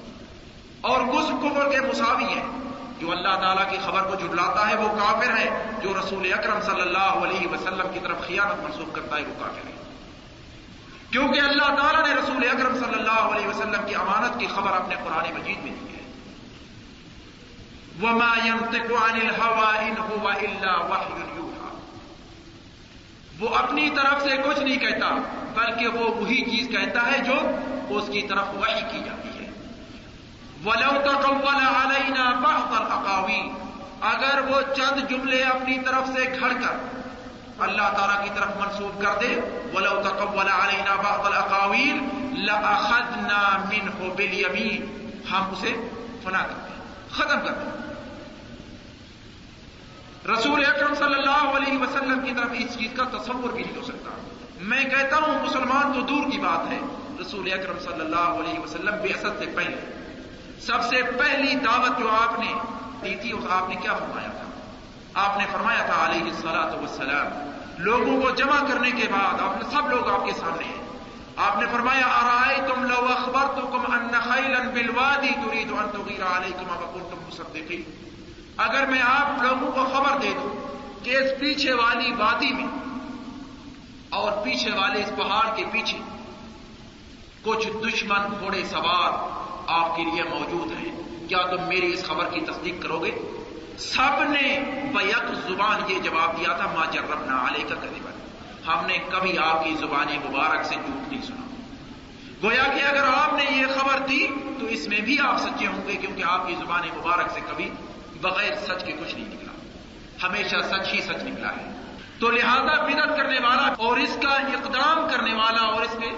اور کفر کے مساوی ہیں. جو اللہ تعالیٰ کی خبر کو جھٹلاتا ہے وہ کافر ہے، جو رسول اکرم صلی اللہ علیہ وسلم کی طرف خیانت منسوب کرتا ہے وہ کافر ہے. کیونکہ اللہ تعالیٰ نے رسول اکرم صلی اللہ علیہ وسلم کی امانت کی خبر اپنے قرآن مجید میں دی ہے. وَمَا يَنطِقُ عَنِ الْهَوَىٰ إِنْ هُوَ إِلَّا وَحْيٌ يُوحَىٰ، وہ اپنی طرف سے کچھ نہیں کہتا بلکہ وہ وہی چیز کہتا ہے جو اس کی طرف وحی کی جاتی ہے. وَلَوْ تَقَوَّلَ عَلَيْنَا بَعْضَ الْأَقَاوِيلِ، اگر وہ چند جملے اپنی طرف سے گھڑ کر اللہ تعالیٰ کی طرف منسوب کر دے، وَلَوْ تَقَوَّلَ عَلَيْنَا بَعْضَ الْأَقَاوِيلِ لَأَخَذْنَا مِنْهُ بِالْيَمِينِ، ہم اسے فنا کر دیں، ختم کر دیں. رسول اکرم صلی اللہ علیہ وسلم کی طرف اس چیز کا تصور بھی نہیں ہو سکتا. میں کہتا ہوں مسلمان تو دور کی بات ہے، رسول اکرم صلی اللہ علیہ وسلم بعثت سے پہلے سب سے پہلی دعوت جو آپ نے دی تھی اس آپ نے کیا فرمایا تھا؟ آپ نے فرمایا تھا علیہ الصلاۃ والسلام، لوگوں کو جمع کرنے کے بعد آپ نے سب لوگ آپ کے سامنے ہیں، آپ نے فرمایا ارائیتم لو اخبرتکم ان خیلا بالوادی ترید ان تغیر علیکم وکنتم مصدقین، اگر میں آپ لوگوں کو خبر دے دوں کہ اس پیچھے والی وادی میں اور پیچھے والے اس پہاڑ کے پیچھے کچھ دشمن گھوڑے سوار آپ کے لیے موجود ہیں، کیا تم میری اس خبر کی تصدیق کرو گے؟ سب نے بیک زبان یہ جواب دیا تھا ما جربنا علیک کذبا، ہم نے کبھی آپ کی زبان مبارک سے جھوٹ نہیں سنا. گویا کہ اگر آپ نے یہ خبر دی تو اس میں بھی آپ سچے ہوں گے، کیونکہ آپ کی زبان مبارک سے کبھی بغیر سچ کے کچھ نہیں نکلا، ہمیشہ سچ ہی سچ نکلا ہے. تو لہذا بدعت کرنے والا اور اس کا اقدام کرنے والا اور اس پہ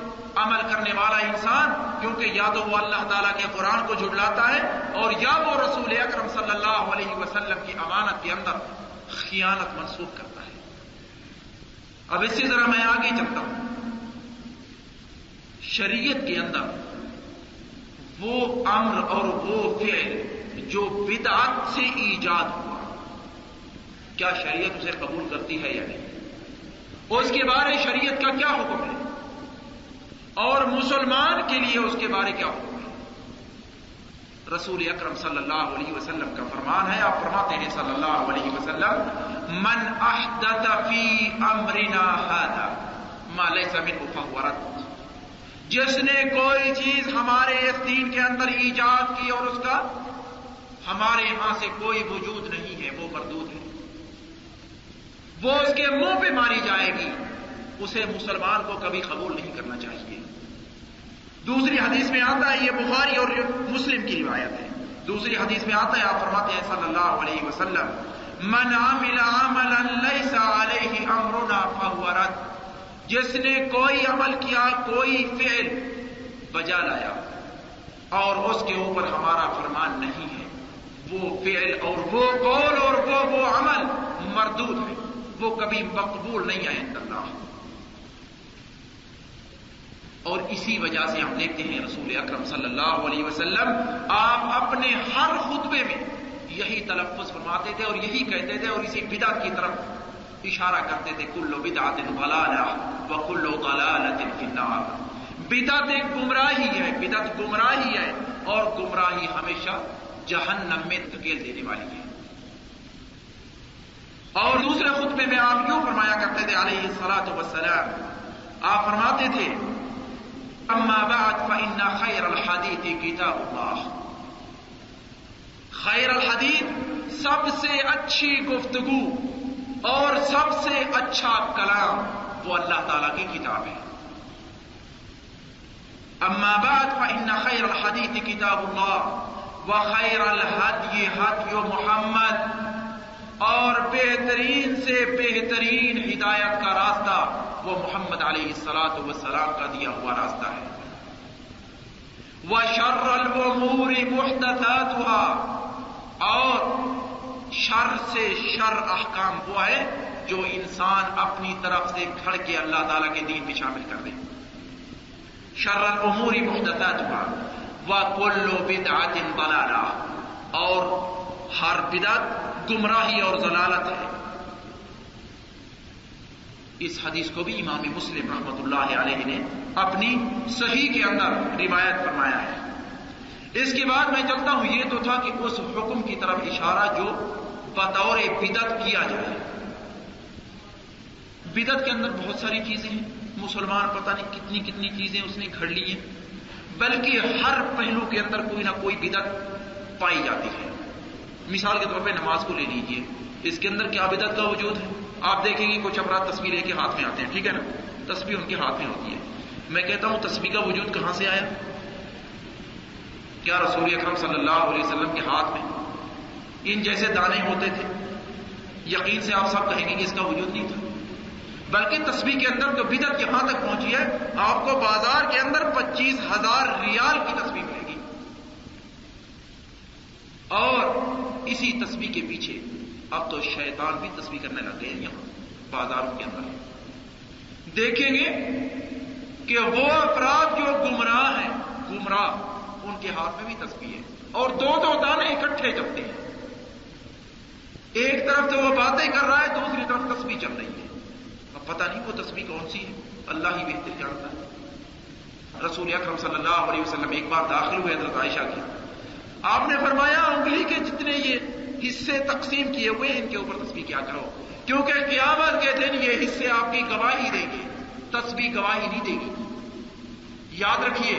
عمل کرنے والا انسان، کیونکہ یا تو وہ اللہ تعالیٰ کے قرآن کو جھٹلاتا ہے اور یا وہ رسول اکرم صلی اللہ علیہ وسلم کی امانت کے اندر خیانت منسوب کرتا ہے. اب اس سے ذرا میں آگے چلتا ہوں. شریعت کے اندر وہ امر اور وہ فعل جو بدعت سے ایجاد ہوا، کیا شریعت اسے قبول کرتی ہے یا نہیں؟ اس کے بارے شریعت کا کیا حکم ہے اور مسلمان کے لیے اس کے بارے کیا حکم ہے؟ رسول اکرم صلی اللہ علیہ وسلم کا فرمان ہے، آپ فرماتے ہیں صلی اللہ علیہ وسلم من احدث فی امرنا ھذا ما لیس منہ فہو رد، جس نے کوئی چیز ہمارے اس دین کے اندر ایجاد کی اور اس کا ہمارے ہاں سے کوئی وجود نہیں ہے وہ مردود ہے، وہ اس کے منہ پہ ماری جائے گی، اسے مسلمان کو کبھی قبول نہیں کرنا چاہیے. دوسری حدیث میں آتا ہے، یہ بخاری اور مسلم کی روایت ہے، دوسری حدیث میں آتا ہے آپ فرماتے ہیں صلی اللہ علیہ وسلم من عمل عملا لیس علیہ امرنا فہو رد، جس نے کوئی عمل کیا کوئی فعل بجا لایا اور اس کے اوپر ہمارا فرمان نہیں ہے، وہ فعل اور وہ قول اور وہ عمل مردود ہے، وہ کبھی مقبول نہیں ہے عند اللہ. اور اسی وجہ سے ہم دیکھتے ہیں رسول اکرم صلی اللہ علیہ وسلم آپ اپنے ہر خطبے میں یہی تلفظ فرماتے تھے اور یہی کہتے تھے اور اسی بدعت کی طرف اشارہ کرتے تھے، کل بدعت ضلالہ وکل ضلالۃ فی النار. بدعت ایک گمراہی ہے، بدعت گمراہی ہے اور گمراہی ہمیشہ جہنم میں دھکیل دینے والی ہے. اور دوسرے خطبے میں آپ یوں فرمایا کرتے تھے علیہ الصلاۃ والسلام، آپ فرماتے تھے اما بعد فإن خیر الحدیث کتاب اللہ، خیر الحدیث سب سے اچھی گفتگو اور سب سے اچھا کلام وہ اللہ تعالیٰ کی کتاب ہے۔ اما بعد فإن خیر الحدیث کتاب اللہ وخیر الہدی ہدی محمد، اور بہترین سے بہترین ہدایت کا راستہ وہ محمد علیہ الصلاۃ والسلام کا دیا ہوا راستہ ہے۔ وشر الامور محدثاتها، اور شر سے شر احکام وہ ہے جو انسان اپنی طرف سے گھڑ کے اللہ تعالیٰ کے دین میں شامل کر دے۔ شر الامور محدثاتها وکل بدعۃ ضلالہ، اور ہر بدعت گمراہی اور ضلالت ہے۔ اس حدیث کو بھی امام مسلم رحمۃ اللہ علیہ نے اپنی صحیح کے اندر روایت فرمایا ہے۔ اس کے بعد میں چلتا ہوں، یہ تو تھا کہ اس حکم کی طرف اشارہ جو بطور بدعت کیا جائے۔ بدعت کے اندر بہت ساری چیزیں ہیں، مسلمان پتہ نہیں کتنی کتنی چیزیں اس نے گھڑ لی ہیں، بلکہ ہر پہلو کے اندر کوئی نہ کوئی بدعت پائی جاتی ہے۔ مثال کے طور پہ نماز کو لے لیجئے، اس کے اندر کیا بدعت کا وجود ہے؟ آپ دیکھیں گے کچھ افراد تسبیح لے کے ہاتھ میں آتے ہیں، ٹھیک ہے نا، تسبیح ان کے ہاتھ میں ہوتی ہے۔ میں کہتا ہوں تسبیح کا وجود کہاں سے آیا؟ کیا رسول اکرم صلی اللہ علیہ وسلم کے ہاتھ میں ان جیسے دانے ہوتے تھے؟ یقین سے آپ سب کہیں گے کہ اس کا وجود نہیں تھا، بلکہ تسبیح کے اندر تو بدعت یہاں تک پہنچی ہے، آپ کو بازار کے اندر 25,000 ریال کی تسبیح ملے گی، اور اسی تسبیح کے پیچھے اب تو شیطان بھی تسبیح کرنے لگ گئے ہیں۔ یہاں بازاروں کے اندر دیکھیں گے کہ وہ افراد جو گمراہ ہیں، گمراہ، ان کے ہاتھ میں بھی تسبیح ہے، اور دو دو دانے اکٹھے جپتے ہیں۔ ایک طرف سے وہ باتیں کر رہا ہے، دوسری طرف تسبیح چل رہی ہے۔ اب پتہ نہیں وہ تسبیح کون سی ہے، اللہ ہی بہتر جانتا ہے۔ رسول اکرم صلی اللہ علیہ وسلم ایک بار داخل ہوئے حضرت عائشہ کی، آپ نے فرمایا انگلی کے جتنے یہ حصے تقسیم کیے ہوئے ان کے اوپر تسبیح کیا کرو، کیونکہ قیامت کے دن یہ حصے آپ کی گواہی دیں گے، تسبیح گواہی نہیں دے گی۔ یاد رکھیے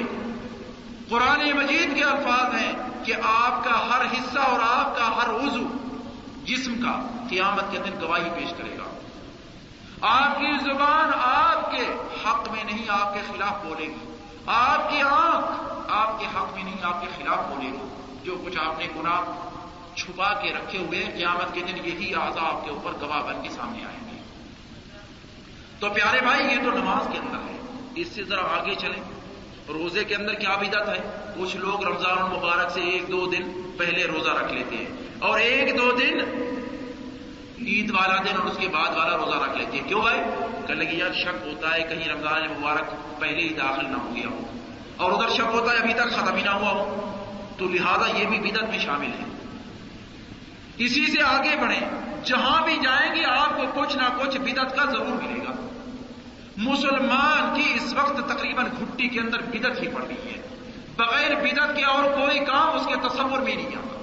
قرآن مجید کے الفاظ ہیں کہ آپ کا ہر حصہ اور آپ کا ہر عضو جسم کا قیامت کے دن گواہی پیش کرے گا۔ آپ کی زبان آپ کے حق میں نہیں، آپ کے خلاف بولے گی۔ آپ کی آنکھ آپ کے حق میں نہیں، آپ کے خلاف بولے گی۔ جو کچھ آپ نے گناہ چھپا کے رکھے ہوئے ہیں، قیامت کے دن یہی اعضاء آپ کے اوپر گواہ بن کے سامنے آئیں گے۔ تو پیارے بھائی، یہ تو نماز کے اندر ہے۔ اس سے ذرا آگے چلیں، روزے کے اندر کیا بدعت ہے؟ کچھ لوگ رمضان المبارک سے 1-2 دن پہلے روزہ رکھ لیتے ہیں، اور 1-2 دن عید والا دن اور اس کے بعد والا روزہ رکھ لیتے ہیں۔ کیوں بھائی؟ کہ لگی یار شک ہوتا ہے کہیں رمضان المبارک پہلے ہی داخل نہ ہو گیا ہو، اور ادھر شک ہوتا ہے ابھی تک ختم ہی نہ ہوا ہو، تو لہذا یہ بھی بدعت میں شامل ہے۔ اسی سے آگے بڑھیں، جہاں بھی جائیں گے آپ کو کچھ نہ کچھ بدعت کا ضرور ملے گا۔ مسلمان کی اس وقت تقریباً گھٹی کے اندر بدعت ہی پڑ رہی ہے، بغیر بدعت کے اور کوئی کام اس کے تصور میں نہیں آتا۔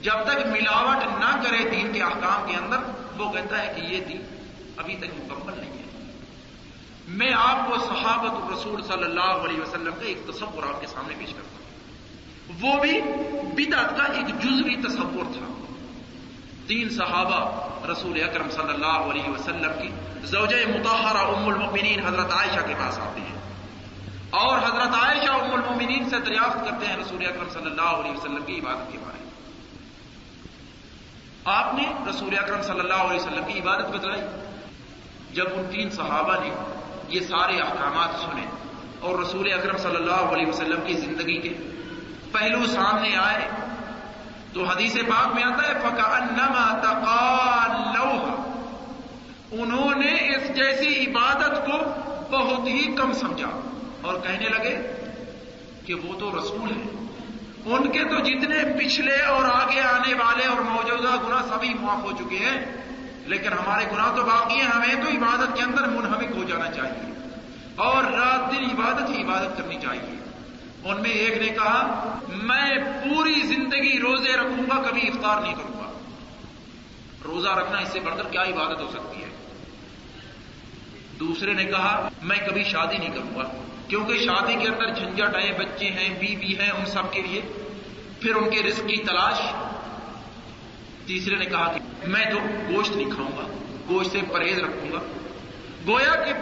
جب تک ملاوٹ نہ کرے دین کے احکام کے اندر، وہ کہتا ہے کہ یہ دین ابھی تک مکمل نہیں ہے۔ میں آپ کو صحابۃ الرسول صلی اللہ علیہ وسلم کا ایک تصور آپ کے سامنے پیش کرتا ہوں، وہ بھی بدعت کا ایک جزوی تصور تھا۔ 3 صحابہ رسول اکرم صلی اللہ علیہ وسلم کی زوجہ مطہرہ ام المؤمنین حضرت عائشہ کے پاس آتے ہیں، اور حضرت عائشہ ام المؤمنین سے دریافت کرتے ہیں رسول اکرم صلی اللہ علیہ وسلم کی عبادت کے بارے میں۔ آپ نے رسول اکرم صلی اللہ علیہ وسلم کی عبادت بتلائی۔ جب ان 3 صحابہ نے یہ سارے احکامات سنے اور رسول اکرم صلی اللہ علیہ وسلم کی زندگی کے پہلو سامنے آئے، تو حدیث پاک میں آتا ہے فَكَأَنَّمَا تَقَالَّوْهَا، انہوں نے اس جیسی عبادت کو بہت ہی کم سمجھا اور کہنے لگے کہ وہ تو رسول ہیں، ان کے تو جتنے پچھلے اور آگے آنے والے اور موجودہ گناہ سبھی معاف ہو چکے ہیں، لیکن ہمارے گناہ تو باقی ہیں، ہمیں تو عبادت کے اندر منہمک ہو جانا چاہیے اور رات دن عبادت ہی عبادت کرنی چاہیے۔ ان میں ایک نے کہا میں پوری زندگی روزے رکھوں گا، کبھی افطار نہیں کروں گا۔ روزہ رکھنا اس سے بڑھ کر کیا عبادت ہو سکتی ہے؟ دوسرے نے کہا میں کبھی شادی نہیں کروں گا کیونکہ شادی کے اندر جھنجھٹ ہے، بچے ہیں، بیوی ہیں، ان سب کے لیے پھر ان کے رزق کی تلاش۔ تیسرے نے کہا کہ میں تو گوشت نہیں کھاؤں گا، گوشت سے پرہیز رکھوں گا۔ گویا کہ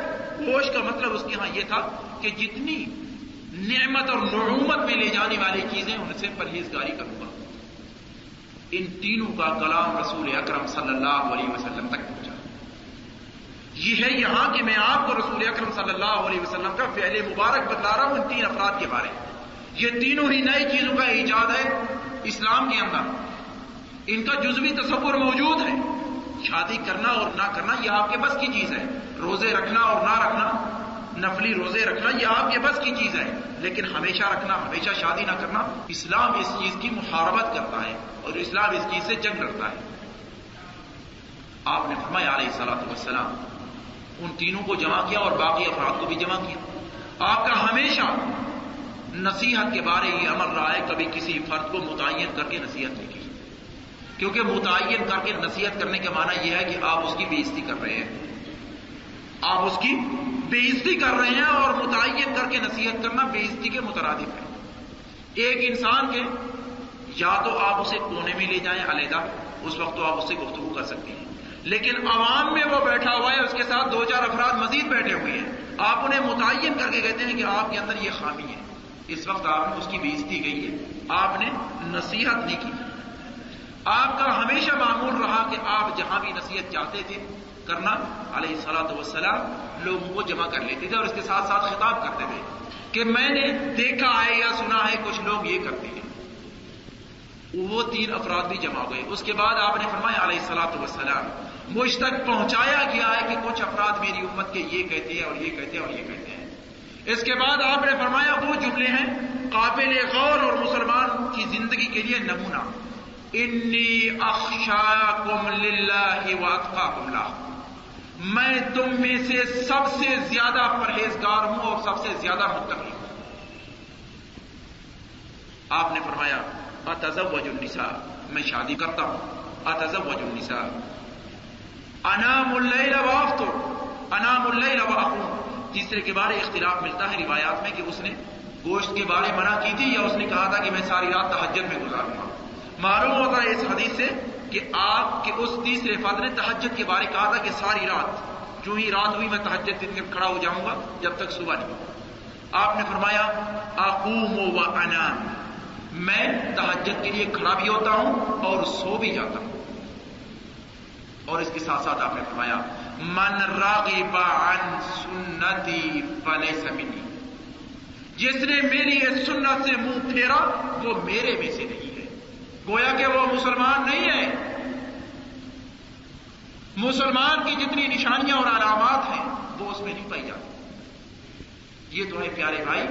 گوشت کا مطلب اس کے ہاں یہ تھا کہ جتنی نعمت اور نعومت میں لے جانے والی چیزیں ان سے پرہیزگاری کروں گا۔ ان تینوں کا کلام رسول اکرم صلی اللہ علیہ وسلم تک پہنچا۔ یہ ہے یہاں کہ میں آپ کو رسول اکرم صلی اللہ علیہ وسلم کا فعل مبارک بتلا رہا ہوں ان تین افراد کے بارے میں۔ یہ تینوں ہی نئی چیزوں کا ایجاد ہے اسلام کے اندر، ان کا جزوی تصور موجود ہے۔ شادی کرنا اور نہ کرنا یہ آپ کے بس کی چیز ہے، روزے رکھنا اور نہ رکھنا، نفلی روزے رکھنا یہ آپ کے بس کی چیز ہے، لیکن ہمیشہ رکھنا، ہمیشہ شادی نہ کرنا، اسلام اس چیز کی محاربت کرتا ہے اور اسلام اس چیز سے جنگ لڑتا ہے۔ آپ نے فرمایا علیہ الصلوۃ والسلام، ان تینوں کو جمع کیا اور باقی افراد کو بھی جمع کیا۔ آپ کا ہمیشہ نصیحت کے بارے یہ عمل رہا ہے، کبھی کسی فرد کو متعین کر کے نصیحت نہیں کی، کیونکہ متعین کر کے نصیحت کرنے کا معنی یہ ہے کہ آپ اس کی بے عزتی کر رہے ہیں، آپ اس کی بے عزتی کر رہے ہیں، اور متعین کر کے نصیحت کرنا بے عزتی کے مترادف ہے۔ ایک انسان کے یا تو آپ اسے کونے میں لے جائیں علیحدہ، اس وقت تو آپ اس سے گفتگو کر سکتے ہیں، لیکن عوام میں وہ بیٹھا ہوا ہے، اس کے ساتھ دو چار افراد مزید بیٹھے ہوئے ہیں، آپ انہیں متعین کر کے کہتے ہیں کہ آپ کے اندر یہ خامی ہے، اس وقت آپ نے اس کی بے عزتی کی ہے، آپ نے نصیحت نہیں کی۔ آپ کا ہمیشہ معمول رہا کہ آپ جہاں بھی نصیحت چاہتے تھے کرنا علیہ الصلوۃ والسلام لوگوں کو جمع کر لیتے تھے اور اس کے ساتھ ساتھ خطاب کرتے تھے کہ میں نے دیکھا ہے یا سنا ہے کچھ لوگ یہ کرتے ہیں۔ وہ تین افراد بھی جمع ہو گئے۔ اس کے بعد آپ نے فرمایا علیہ الصلوۃ والسلام، مجھ تک پہنچایا گیا ہے کہ کچھ افراد میری امت کے یہ کہتے ہیں اور یہ کہتے ہیں اور یہ کہتے ہیں۔ اس کے بعد آپ نے فرمایا وہ جملے ہیں قابل غور اور مسلمان کی زندگی کے لیے نمونہ، انی اخشاکم للہ واتقاکم لہ، میں تم میں سے سب سے زیادہ پرہیزگار ہوں اور سب سے زیادہ متقی ہوں۔ آپ نے فرمایا اتزوج النساء، میں شادی کرتا ہوں، اتزوج النساء، انام اللیل وافطر، انام اللیل واقوم۔ تیسرے کے بارے اختلاف ملتا ہے روایات میں کہ اس نے گوشت کے بارے منع کی تھی یا اس نے کہا تھا کہ میں ساری رات تہجد میں گزاروں گا۔ معلوم ہوتا ہے اس حدیث سے کہ آپ کے اس تیسرے فرد نے تہجد کے بارے کہا تھا کہ ساری رات، جو ہی رات ہوئی میں تہجد کے لیے کھڑا ہو جاؤں گا جب تک صبح نہیں۔ آپ نے فرمایا اقوم و انام، میں تہجد کے لیے کھڑا بھی ہوتا ہوں اور سو بھی جاتا ہوں۔ اور اس کے ساتھ ساتھ آپ نے فرمایا من راغب عن سنتی فلیس منی، جس نے میری اس سنت سے منہ پھیرا وہ میرے میں سے نہیں ہے۔ گویا کہ وہ مسلمان نہیں ہے۔ مسلمان کی جتنی نشانیاں اور علامات ہیں وہ اس میں نہیں پائی جاتی۔ یہ تو ہے پیارے بھائی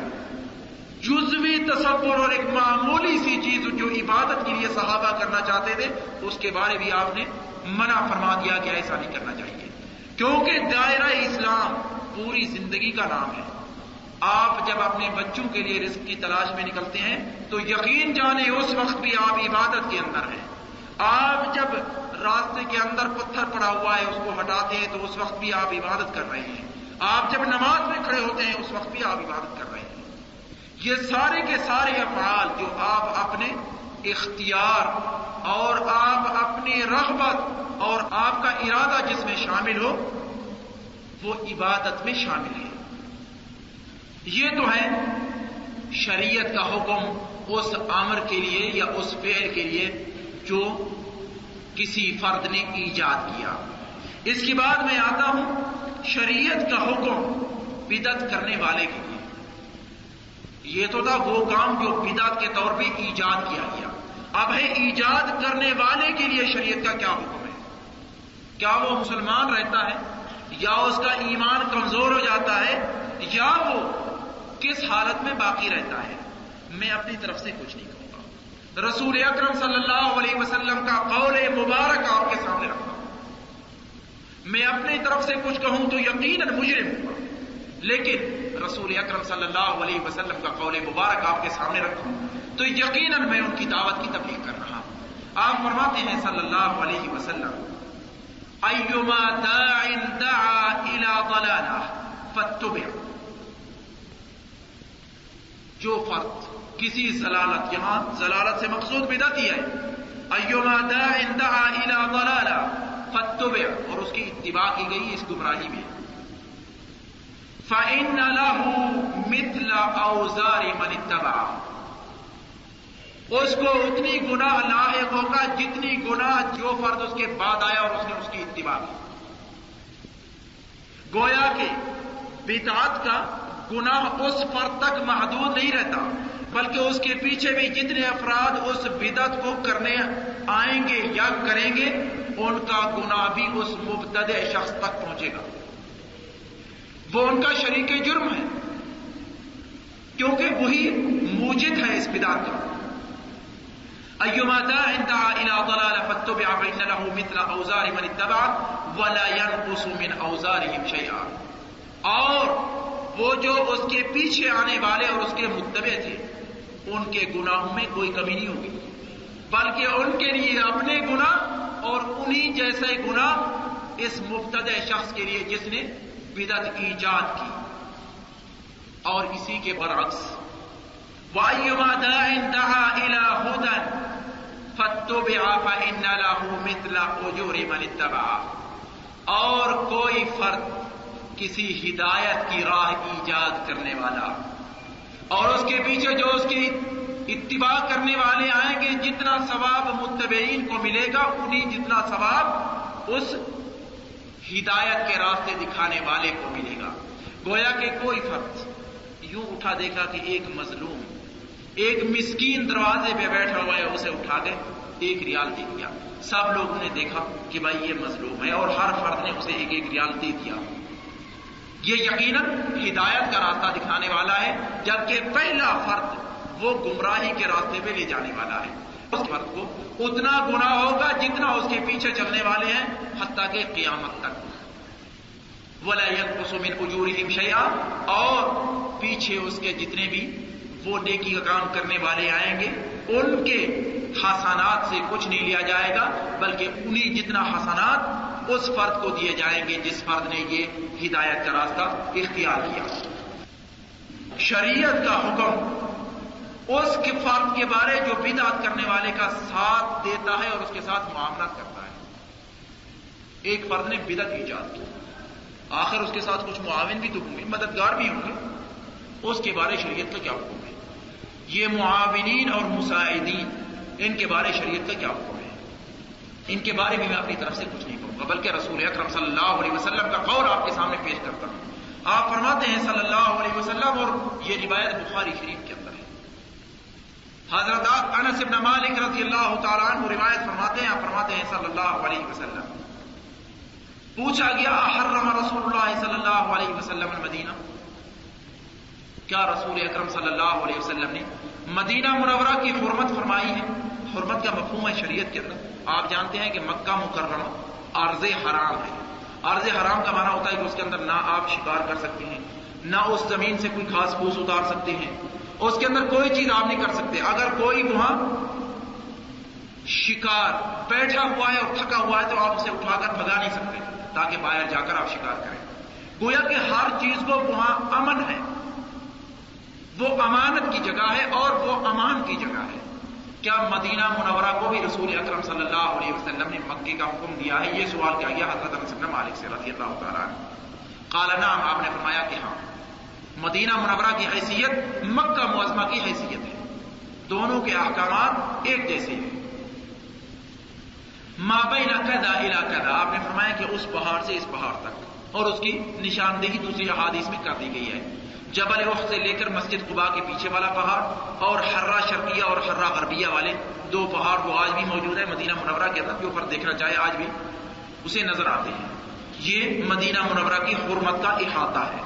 جزوی تصور اور ایک معمولی سی چیز جو عبادت کے لیے صحابہ کرنا چاہتے تھے، اس کے بارے بھی آپ نے منع فرما دیا کہ ایسا نہیں کرنا چاہیے، کیونکہ دائرہ اسلام پوری زندگی کا نام ہے۔ آپ جب اپنے بچوں کے لیے رزق کی تلاش میں نکلتے ہیں تو یقین جانے اس وقت بھی آپ عبادت کے اندر ہیں۔ آپ جب راستے کے اندر پتھر پڑا ہوا ہے اس کو ہٹاتے ہیں تو اس وقت بھی آپ عبادت کر رہے ہیں۔ آپ جب نماز میں کھڑے ہوتے ہیں اس وقت بھی آپ عبادت کر رہے ہیں۔ یہ سارے کے سارے افعال جو آپ اپنے اختیار اور آپ اپنی رغبت اور آپ کا ارادہ جس میں شامل ہو وہ عبادت میں شامل ہے۔ یہ تو ہے شریعت کا حکم اس امر کے لیے یا اس فعل کے لیے جو کسی فرد نے ایجاد کیا۔ اس کے بعد میں آتا ہوں شریعت کا حکم بدعت کرنے والے کے لیے۔ یہ تو تھا وہ کام جو بدعت کے طور پہ ایجاد کیا گیا، اب ہے ایجاد کرنے والے کے لیے شریعت کا کیا حکم ہے۔ کیا وہ مسلمان رہتا ہے یا اس کا ایمان کمزور ہو جاتا ہے یا وہ کس حالت میں باقی رہتا ہے؟ میں اپنی طرف سے کچھ نہیں کہوں گا، رسول اکرم صلی اللہ علیہ وسلم کا قول مبارک آپ کے سامنے رکھتا ہوں۔ میں اپنی طرف سے کچھ کہوں تو یقیناً مجرم ہوں گا، لیکن رسول اکرم صلی اللہ علیہ وسلم کا قول مبارک آپ کے سامنے رکھوں تو یقیناً میں ان کی دعوت کی تبلیغ کر رہا ہوں۔ آپ فرماتے ہیں صلی اللہ علیہ وسلم ایما داع دعا الی ضلالہ فاتبع، جو فرد کسی ضلالت، یہاں ضلالت سے مقصود بدعت ہی ہے، ایما داع دعا الی ضلالہ فاتبع، اور اس کی اتباع کی گئی اس گمراہی میں، فإن له مثل اوزار من اتبع، اس کو اتنی گناہ لاحق ہوگا جتنی گناہ جو فرد اس کے بعد آیا اور اس نے اس کی اتباع کی۔ گویا کہ بدعت کا گناہ اس فرد تک محدود نہیں رہتا، بلکہ اس کے پیچھے بھی جتنے افراد اس بدعت کو کرنے آئیں گے یا کریں گے، ان کا گناہ بھی اس مبتدع شخص تک پہنچے گا، وہ ان کا شریک جرم ہے، کیونکہ وہی موجد ہے اس بدعت کا۔ ایما داع دعا الی ضلالہ فاتبع فإن له مثل اوزار من اتبع ولا ينقص من اوزارهم شیئا، اور وہ جو اس کے پیچھے آنے والے اور اس کے متبع تھے ان کے گناہوں میں کوئی کمی نہیں ہوگی، بلکہ ان کے لیے اپنے گناہ اور انہی جیسے گناہ اس مبتدع شخص کے لیے جس نے بدعت ایجاد کی۔ اور اسی کے برعکس وَأَيُّمَا دَاعٍ دَعَا إِلَىٰ هُدًى فَاتُّبِعَ فَإِنَّ لَهُ مِثْلَ أُجُورِ مَنِ اتَّبَعَ، اور کوئی فرد کسی ہدایت کی راہ ایجاد کرنے والا اور اس کے پیچھے جو اس کی اتباع کرنے والے آئیں گے، جتنا ثواب متبعین کو ملے گا انہی جتنا ثواب اس ہدایت کے راستے دکھانے والے کو ملے گا۔ گویا کہ کوئی فرد یوں اٹھا دیکھا کہ ایک مظلوم، ایک مسکین دروازے پہ بیٹھا ہوا ہے، اسے اٹھا کے 1 ریال دے دیا، سب لوگوں نے دیکھا کہ بھائی یہ مظلوم ہے اور ہر فرد نے اسے 1 ریال دے دیا، یہ یقیناً ہدایت کا راستہ دکھانے والا ہے، جبکہ پہلا فرد وہ گمراہی کے راستے پہ لے جانے والا ہے۔ اس فرد کو اتنا گناہ ہوگا جتنا اس کے پیچھے چلنے والے ہیں حتیٰ کہ قیامت تک۔ وَلَا يَنقُصُ مِنْ أُجُورِهِمْ شَيْئًا، اور پیچھے اس کے جتنے بھی وہ نیکی کا کام کرنے والے آئیں گے ان کے حسنات سے کچھ نہیں لیا جائے گا، بلکہ انہی جتنا حسنات اس فرد کو دیے جائیں گے جس فرد نے یہ ہدایت کا راستہ اختیار کیا۔ شریعت کا حکم اس کے فرد کے بارے جو بدعت کرنے والے کا ساتھ دیتا ہے اور اس کے ساتھ معاملات کرتا ہے۔ ایک فرد نے بدعت ایجاد کی، آخر اس کے ساتھ کچھ معاون بھی تو ہوں گے، مددگار بھی ہوں گے، اس کے بارے شریعت کا کیا حکم ہے؟ یہ معاونین اور مساعدین، ان کے بارے شریعت کا کیا حکم ہے؟ ان کے بارے میں اپنی طرف سے کچھ نہیں کہوں گا، بلکہ رسول اکرم صلی اللہ علیہ وسلم کا قول آپ کے سامنے پیش کرتا ہوں۔ آپ فرماتے ہیں صلی اللہ علیہ وسلم، اور یہ روایت بخاری شریف کے اندر ہے، حضرت انس بن مالک رضی اللہ تعالیٰ عنہ روایت فرماتے ہیں، آپ فرماتے ہیں صلی اللہ علیہ وسلم، پوچھا گیا احرم رسول اللہ صلی اللہ علیہ وسلم المدینہ، کیا رسول اکرم صلی اللہ علیہ وسلم نے مدینہ منورہ کی حرمت فرمائی ہے؟ حرمت کا مفہوم ہے شریعت کے اندر، آپ جانتے ہیں کہ مکہ مکرمہ ارض حرام ہے۔ ارض حرام کا معنی ہوتا ہے کہ اس کے اندر نہ آپ شکار کر سکتے ہیں، نہ اس زمین سے کوئی گھاس پھوس اتار سکتے ہیں، اس کے اندر کوئی چیز آپ نہیں کر سکتے۔ اگر کوئی وہاں شکار بیٹھا ہوا ہے اور تھکا ہوا ہے تو آپ اسے اٹھا کر بھگا نہیں سکتے تاکہ باہر جا کر آپ شکار کریں۔ گویا کہ ہر چیز کو وہاں امن ہے، وہ امانت کی جگہ ہے اور وہ امان کی جگہ ہے۔ کیا مدینہ منورہ کو بھی رسول اکرم صلی اللہ علیہ وسلم نے مکے کا حکم دیا ہے؟ یہ سوال کیا گیا حضرت انس بن مالک سے رضی اللہ تعالیٰ عنہ۔ قال نعم، آپ نے فرمایا کہ ہاں، مدینہ منورہ کی حیثیت مکہ معظمہ کی حیثیت ہے، دونوں کے احکامات ایک جیسے ہیں۔ ما بین کذا الی کذا، آپ نے فرمایا کہ اس پہاڑ سے اس پہاڑ تک، اور اس کی نشاندہی دوسری احادیث میں کر دی گئی ہے۔ جبل احد سے لے کر مسجد قباء کے پیچھے والا پہاڑ اور حرہ شرقیہ اور حرہ غربیہ والے 2 پہاڑ وہ آج بھی موجود ہے مدینہ منورہ کے اندر، جو پر دیکھنا چاہے آج بھی اسے نظر آتے ہیں۔ یہ مدینہ منورہ کی حرمت کا احاطہ ہے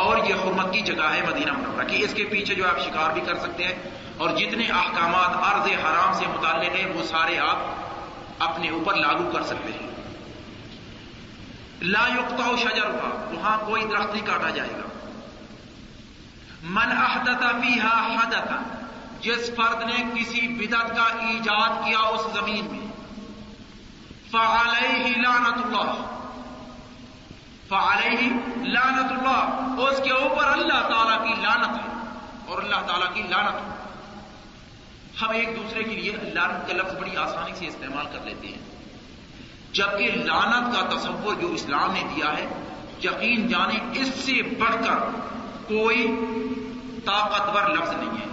اور یہ حرمت کی جگہ ہے مدینہ منورہ کی۔ اس کے پیچھے جو آپ شکار بھی کر سکتے ہیں اور جتنے احکامات ارض حرام سے متعلق ہیں وہ سارے آپ اپنے اوپر لاگو کر سکتے ہیں۔ لا یقطع شجرها، وہاں کوئی درخت نہیں کاٹا جائے گا۔ من احدث فیہا حدثا، جس فرد نے کسی بدعت کا ایجاد کیا اس زمین میں، فعلیہ لعنت اللہ، فعلیہ لعنت اللہ، اس کے اوپر اللہ تعالیٰ کی لعنت ہے اور اللہ تعالیٰ کی لعنت ہے۔ ہم ایک دوسرے کے لیے لعنت کا لفظ بڑی آسانی سے استعمال کر لیتے ہیں، جبکہ لعنت کا تصور جو اسلام نے دیا ہے، یقین جانے اس سے بڑھ کر کوئی طاقتور لفظ نہیں ہے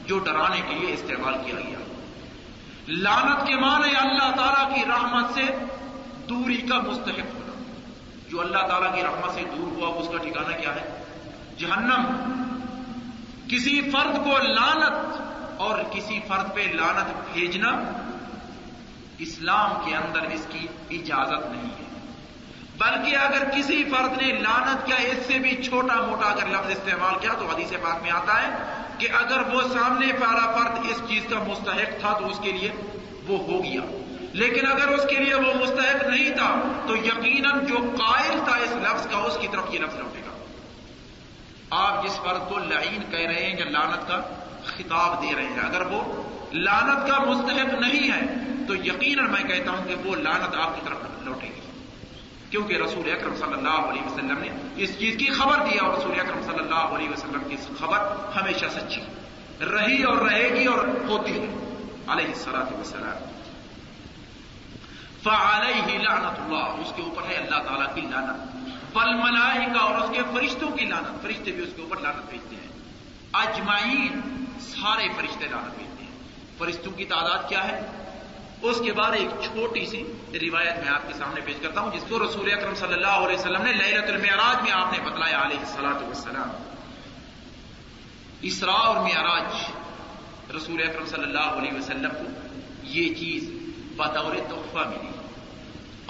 جو ڈرانے کے لیے استعمال کیا گیا۔ لعنت کے معنی اللہ تعالیٰ کی رحمت سے دوری کا مستحق ہونا۔ جو اللہ تعالیٰ کی رحمت سے دور ہوا اس کا ٹھکانہ کیا ہے؟ جہنم۔ کسی فرد کو لعنت اور کسی فرد پہ لعنت بھیجنا اسلام کے اندر اس کی اجازت نہیں ہے، بلکہ اگر کسی فرد نے لعنت کیا اس سے بھی چھوٹا موٹا اگر لفظ استعمال کیا تو حدیث پاک میں آتا ہے کہ اگر وہ سامنے والا فرد اس چیز کا مستحق تھا تو اس کے لیے وہ ہو گیا، لیکن اگر اس کے لیے وہ مستحق نہیں تھا تو یقیناً جو قائل تھا اس لفظ کا اس کی طرف یہ لفظ لوٹے گا۔ آپ جس فرد کو لعین کہہ رہے ہیں یا لعنت کا خطاب دے رہے ہیں، اگر وہ لعنت کا مستحق نہیں ہے تو یقیناً میں کہتا ہوں کہ وہ لعنت آپ کی طرف لوٹے گی، کیونکہ رسول اکرم صلی اللہ علیہ وسلم نے اس چیز کی خبر دی اور رسول اکرم صلی اللہ علیہ وسلم کی خبر ہمیشہ سچی رہی اور رہے گی اور ہوتی ہے علیہ الصلوۃ والسلام۔ فعلیہ لعنت اللہ، اس کے اوپر ہے اللہ تعالیٰ کی لعنت، والملائکہ، اور اس کے فرشتوں کی لعنت، فرشتے بھی اس کے اوپر لعنت بھیجتے ہیں، اجمعین، سارے فرشتے لعنت بھیجتے ہیں۔ فرشتوں کی تعداد کیا ہے اس کے بارے ایک چھوٹی سی روایت میں آپ کے سامنے پیش کرتا ہوں، جس کو رسول اکرم صلی اللہ علیہ وسلم نے لیلۃ المعراج میں آپ نے بتلایا علیہ الصلوۃ والسلام۔ اسراء اور معراج رسول اکرم صلی اللہ علیہ وسلم کو یہ چیز بطور تحفہ ملی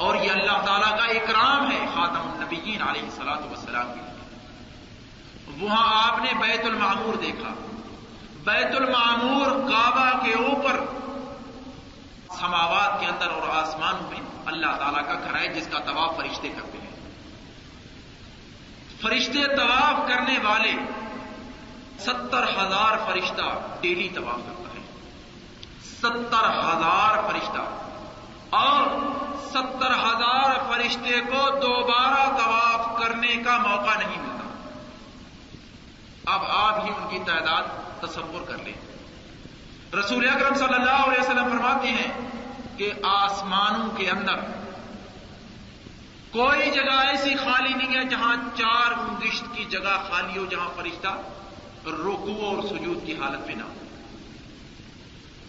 اور یہ اللہ تعالیٰ کا اکرام ہے خاتم النبیین علیہ الصلوۃ والسلام کے لیے۔ وہاں آپ نے بیت المعمور دیکھا، بیت المعمور کعبہ کے اوپر سماوات کے اندر اور آسمانوں میں اللہ تعالیٰ کا گھر ہے جس کا طواف فرشتے کرتے ہیں۔ فرشتے طواف کرنے والے 70,000 فرشتہ ڈیلی طواف کرتا ہے، 70,000 فرشتہ، اور 70,000 فرشتے کو دوبارہ طواف کرنے کا موقع نہیں ملتا۔ اب آپ ہی ان کی تعداد تصور کر لیں۔ رسول اکرم صلی اللہ علیہ وسلم فرماتے ہیں کہ آسمانوں کے اندر کوئی جگہ ایسی خالی نہیں ہے جہاں 4 انگشت کی جگہ خالی ہو، جہاں فرشتہ رکوع اور سجود کی حالت میں نہ ہو۔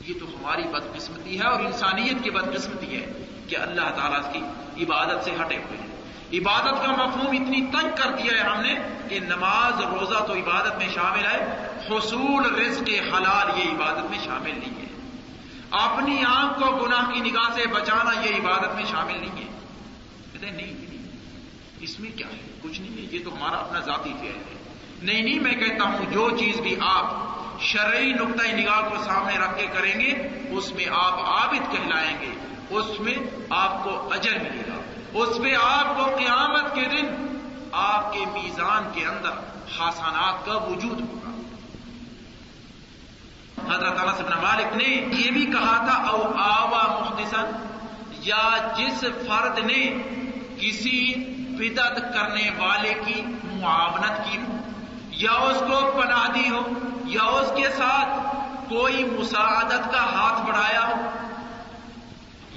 یہ تو ہماری بدقسمتی ہے اور انسانیت کی بدقسمتی ہے کہ اللہ تعالیٰ کی عبادت سے ہٹے ہوئے ہیں۔ عبادت کا مفہوم اتنی تنگ کر دیا ہے ہم نے کہ نماز روزہ تو عبادت میں شامل ہے، حصول رزق حلال یہ عبادت میں شامل نہیں ہے، اپنی آنکھ کو گناہ کی نگاہ سے بچانا یہ عبادت میں شامل نہیں ہے۔ کہتے ہیں نہیں اس میں کیا ہے، کچھ نہیں ہے، یہ تو ہمارا اپنا ذاتی فعل ہے۔ نہیں میں کہتا ہوں جو چیز بھی آپ شرعی نقطۂ نگاہ کو سامنے رکھ کے کریں گے اس میں آپ عابد کہلائیں گے، اس میں آپ کو اجر ملے گا، اس پہ آپ کو قیامت کے دن آپ کے میزان کے اندر حسنات کا وجود ہوگا۔ حضرت انس بن مالک نے یہ بھی کہا تھا او آوا محدثا، یا جس فرد نے کسی بدعت کرنے والے کی معاونت کی ہو یا اس کو پناہ دی ہو یا اس کے ساتھ کوئی مساعدت کا ہاتھ بڑھایا ہو،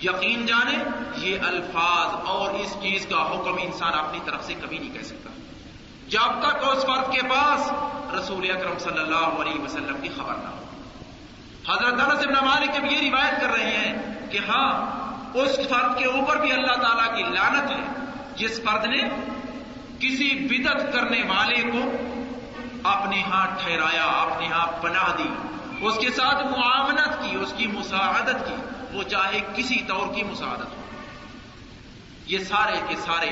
یقین جانے یہ الفاظ اور اس چیز کا حکم انسان اپنی طرف سے کبھی نہیں کہہ سکتا جب تک اس فرد کے پاس رسول اکرم صلی اللہ علیہ وسلم کی خبر نہ ہو۔ حضرت انس بن مالک جب یہ روایت کر رہے ہیں کہ ہاں اس فرد کے اوپر بھی اللہ تعالیٰ کی لعنت ہے جس فرد نے کسی بدعت کرنے والے کو اپنے ہاں ٹھہرایا، اپنے ہاں پناہ دی، اس کے ساتھ معاونت کی، اس کی مساعدت کی، وہ چاہے کسی طور کی مساعدت ہو۔ یہ سارے کے سارے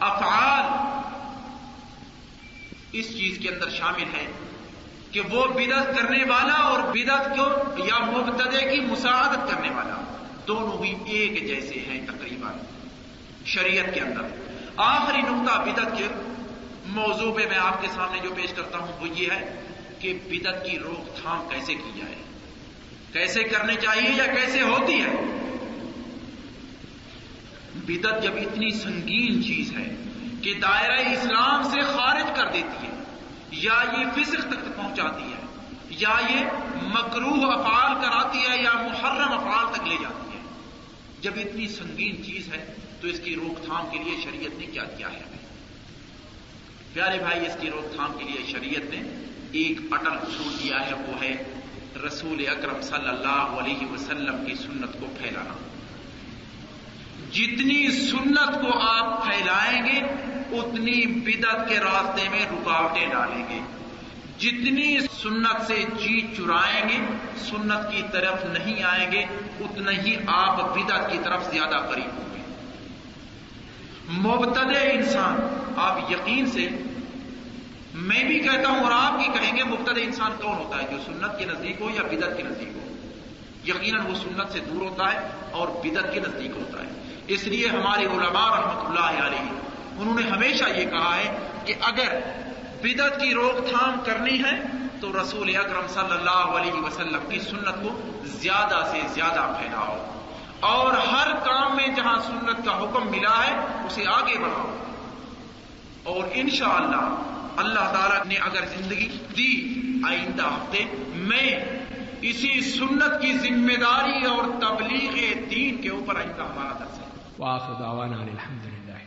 افعال اس چیز کے اندر شامل ہیں کہ وہ بدعت کرنے والا اور بدعت کو یا مبتدع کی مساعدت کرنے والا دونوں ہی ایک جیسے ہیں تقریباً شریعت کے اندر۔ آخری نقطہ بدعت کے موضوع پہ میں آپ کے سامنے جو پیش کرتا ہوں وہ یہ ہے کہ بدعت کی روک تھام کیسے کی جائے، کیسے کرنی چاہیے یا کیسے ہوتی ہے۔ بدعت جب اتنی سنگین چیز ہے کہ دائرہ اسلام سے خارج کر دیتی ہے، یا یہ فسق تک پہنچاتی ہے، یا یہ مکروہ افعال کراتی ہے، یا محرم افعال تک لے جاتی ہے، جب اتنی سنگین چیز ہے تو اس کی روک تھام کے لیے شریعت نے کیا کیا ہے؟ پیارے بھائی، اس کی روک تھام کے لیے شریعت نے ایک اٹل اصول دیا ہے، وہ ہے رسول اکرم صلی اللہ علیہ وسلم کی سنت کو پھیلانا۔ جتنی سنت کو آپ پھیلائیں گے اتنی بدعت کے راستے میں رکاوٹیں ڈالیں گے، جتنی سنت سے جی چرائیں گے، سنت کی طرف نہیں آئیں گے، اتنا ہی آپ بدعت کی طرف زیادہ قریب ہوں گے۔ مبتدع انسان، آپ یقین سے، میں بھی کہتا ہوں اور آپ بھی کہیں گے، مبتدع انسان کون ہوتا ہے؟ جو سنت کے نزدیک ہو یا بدعت کے نزدیک ہو، یقیناً وہ سنت سے دور ہوتا ہے اور بدعت کے نزدیک ہوتا ہے۔ اس لیے ہمارے علماء رحمۃ اللہ علیہ انہوں نے ہمیشہ یہ کہا ہے کہ اگر بدعت کی روک تھام کرنی ہے تو رسول اکرم صلی اللہ علیہ وسلم کی سنت کو زیادہ سے زیادہ پھیلاؤ، اور ہر کام میں جہاں سنت کا حکم ملا ہے اسے آگے بڑھاؤ، اور انشاءاللہ اللہ تعالیٰ نے اگر زندگی دی، آئندہ ہفتے میں اسی سنت کی ذمہ داری اور تبلیغ دین کے اوپر آئندہ ہمارا درس ہے۔ وآخر دعوانا الحمد للہ۔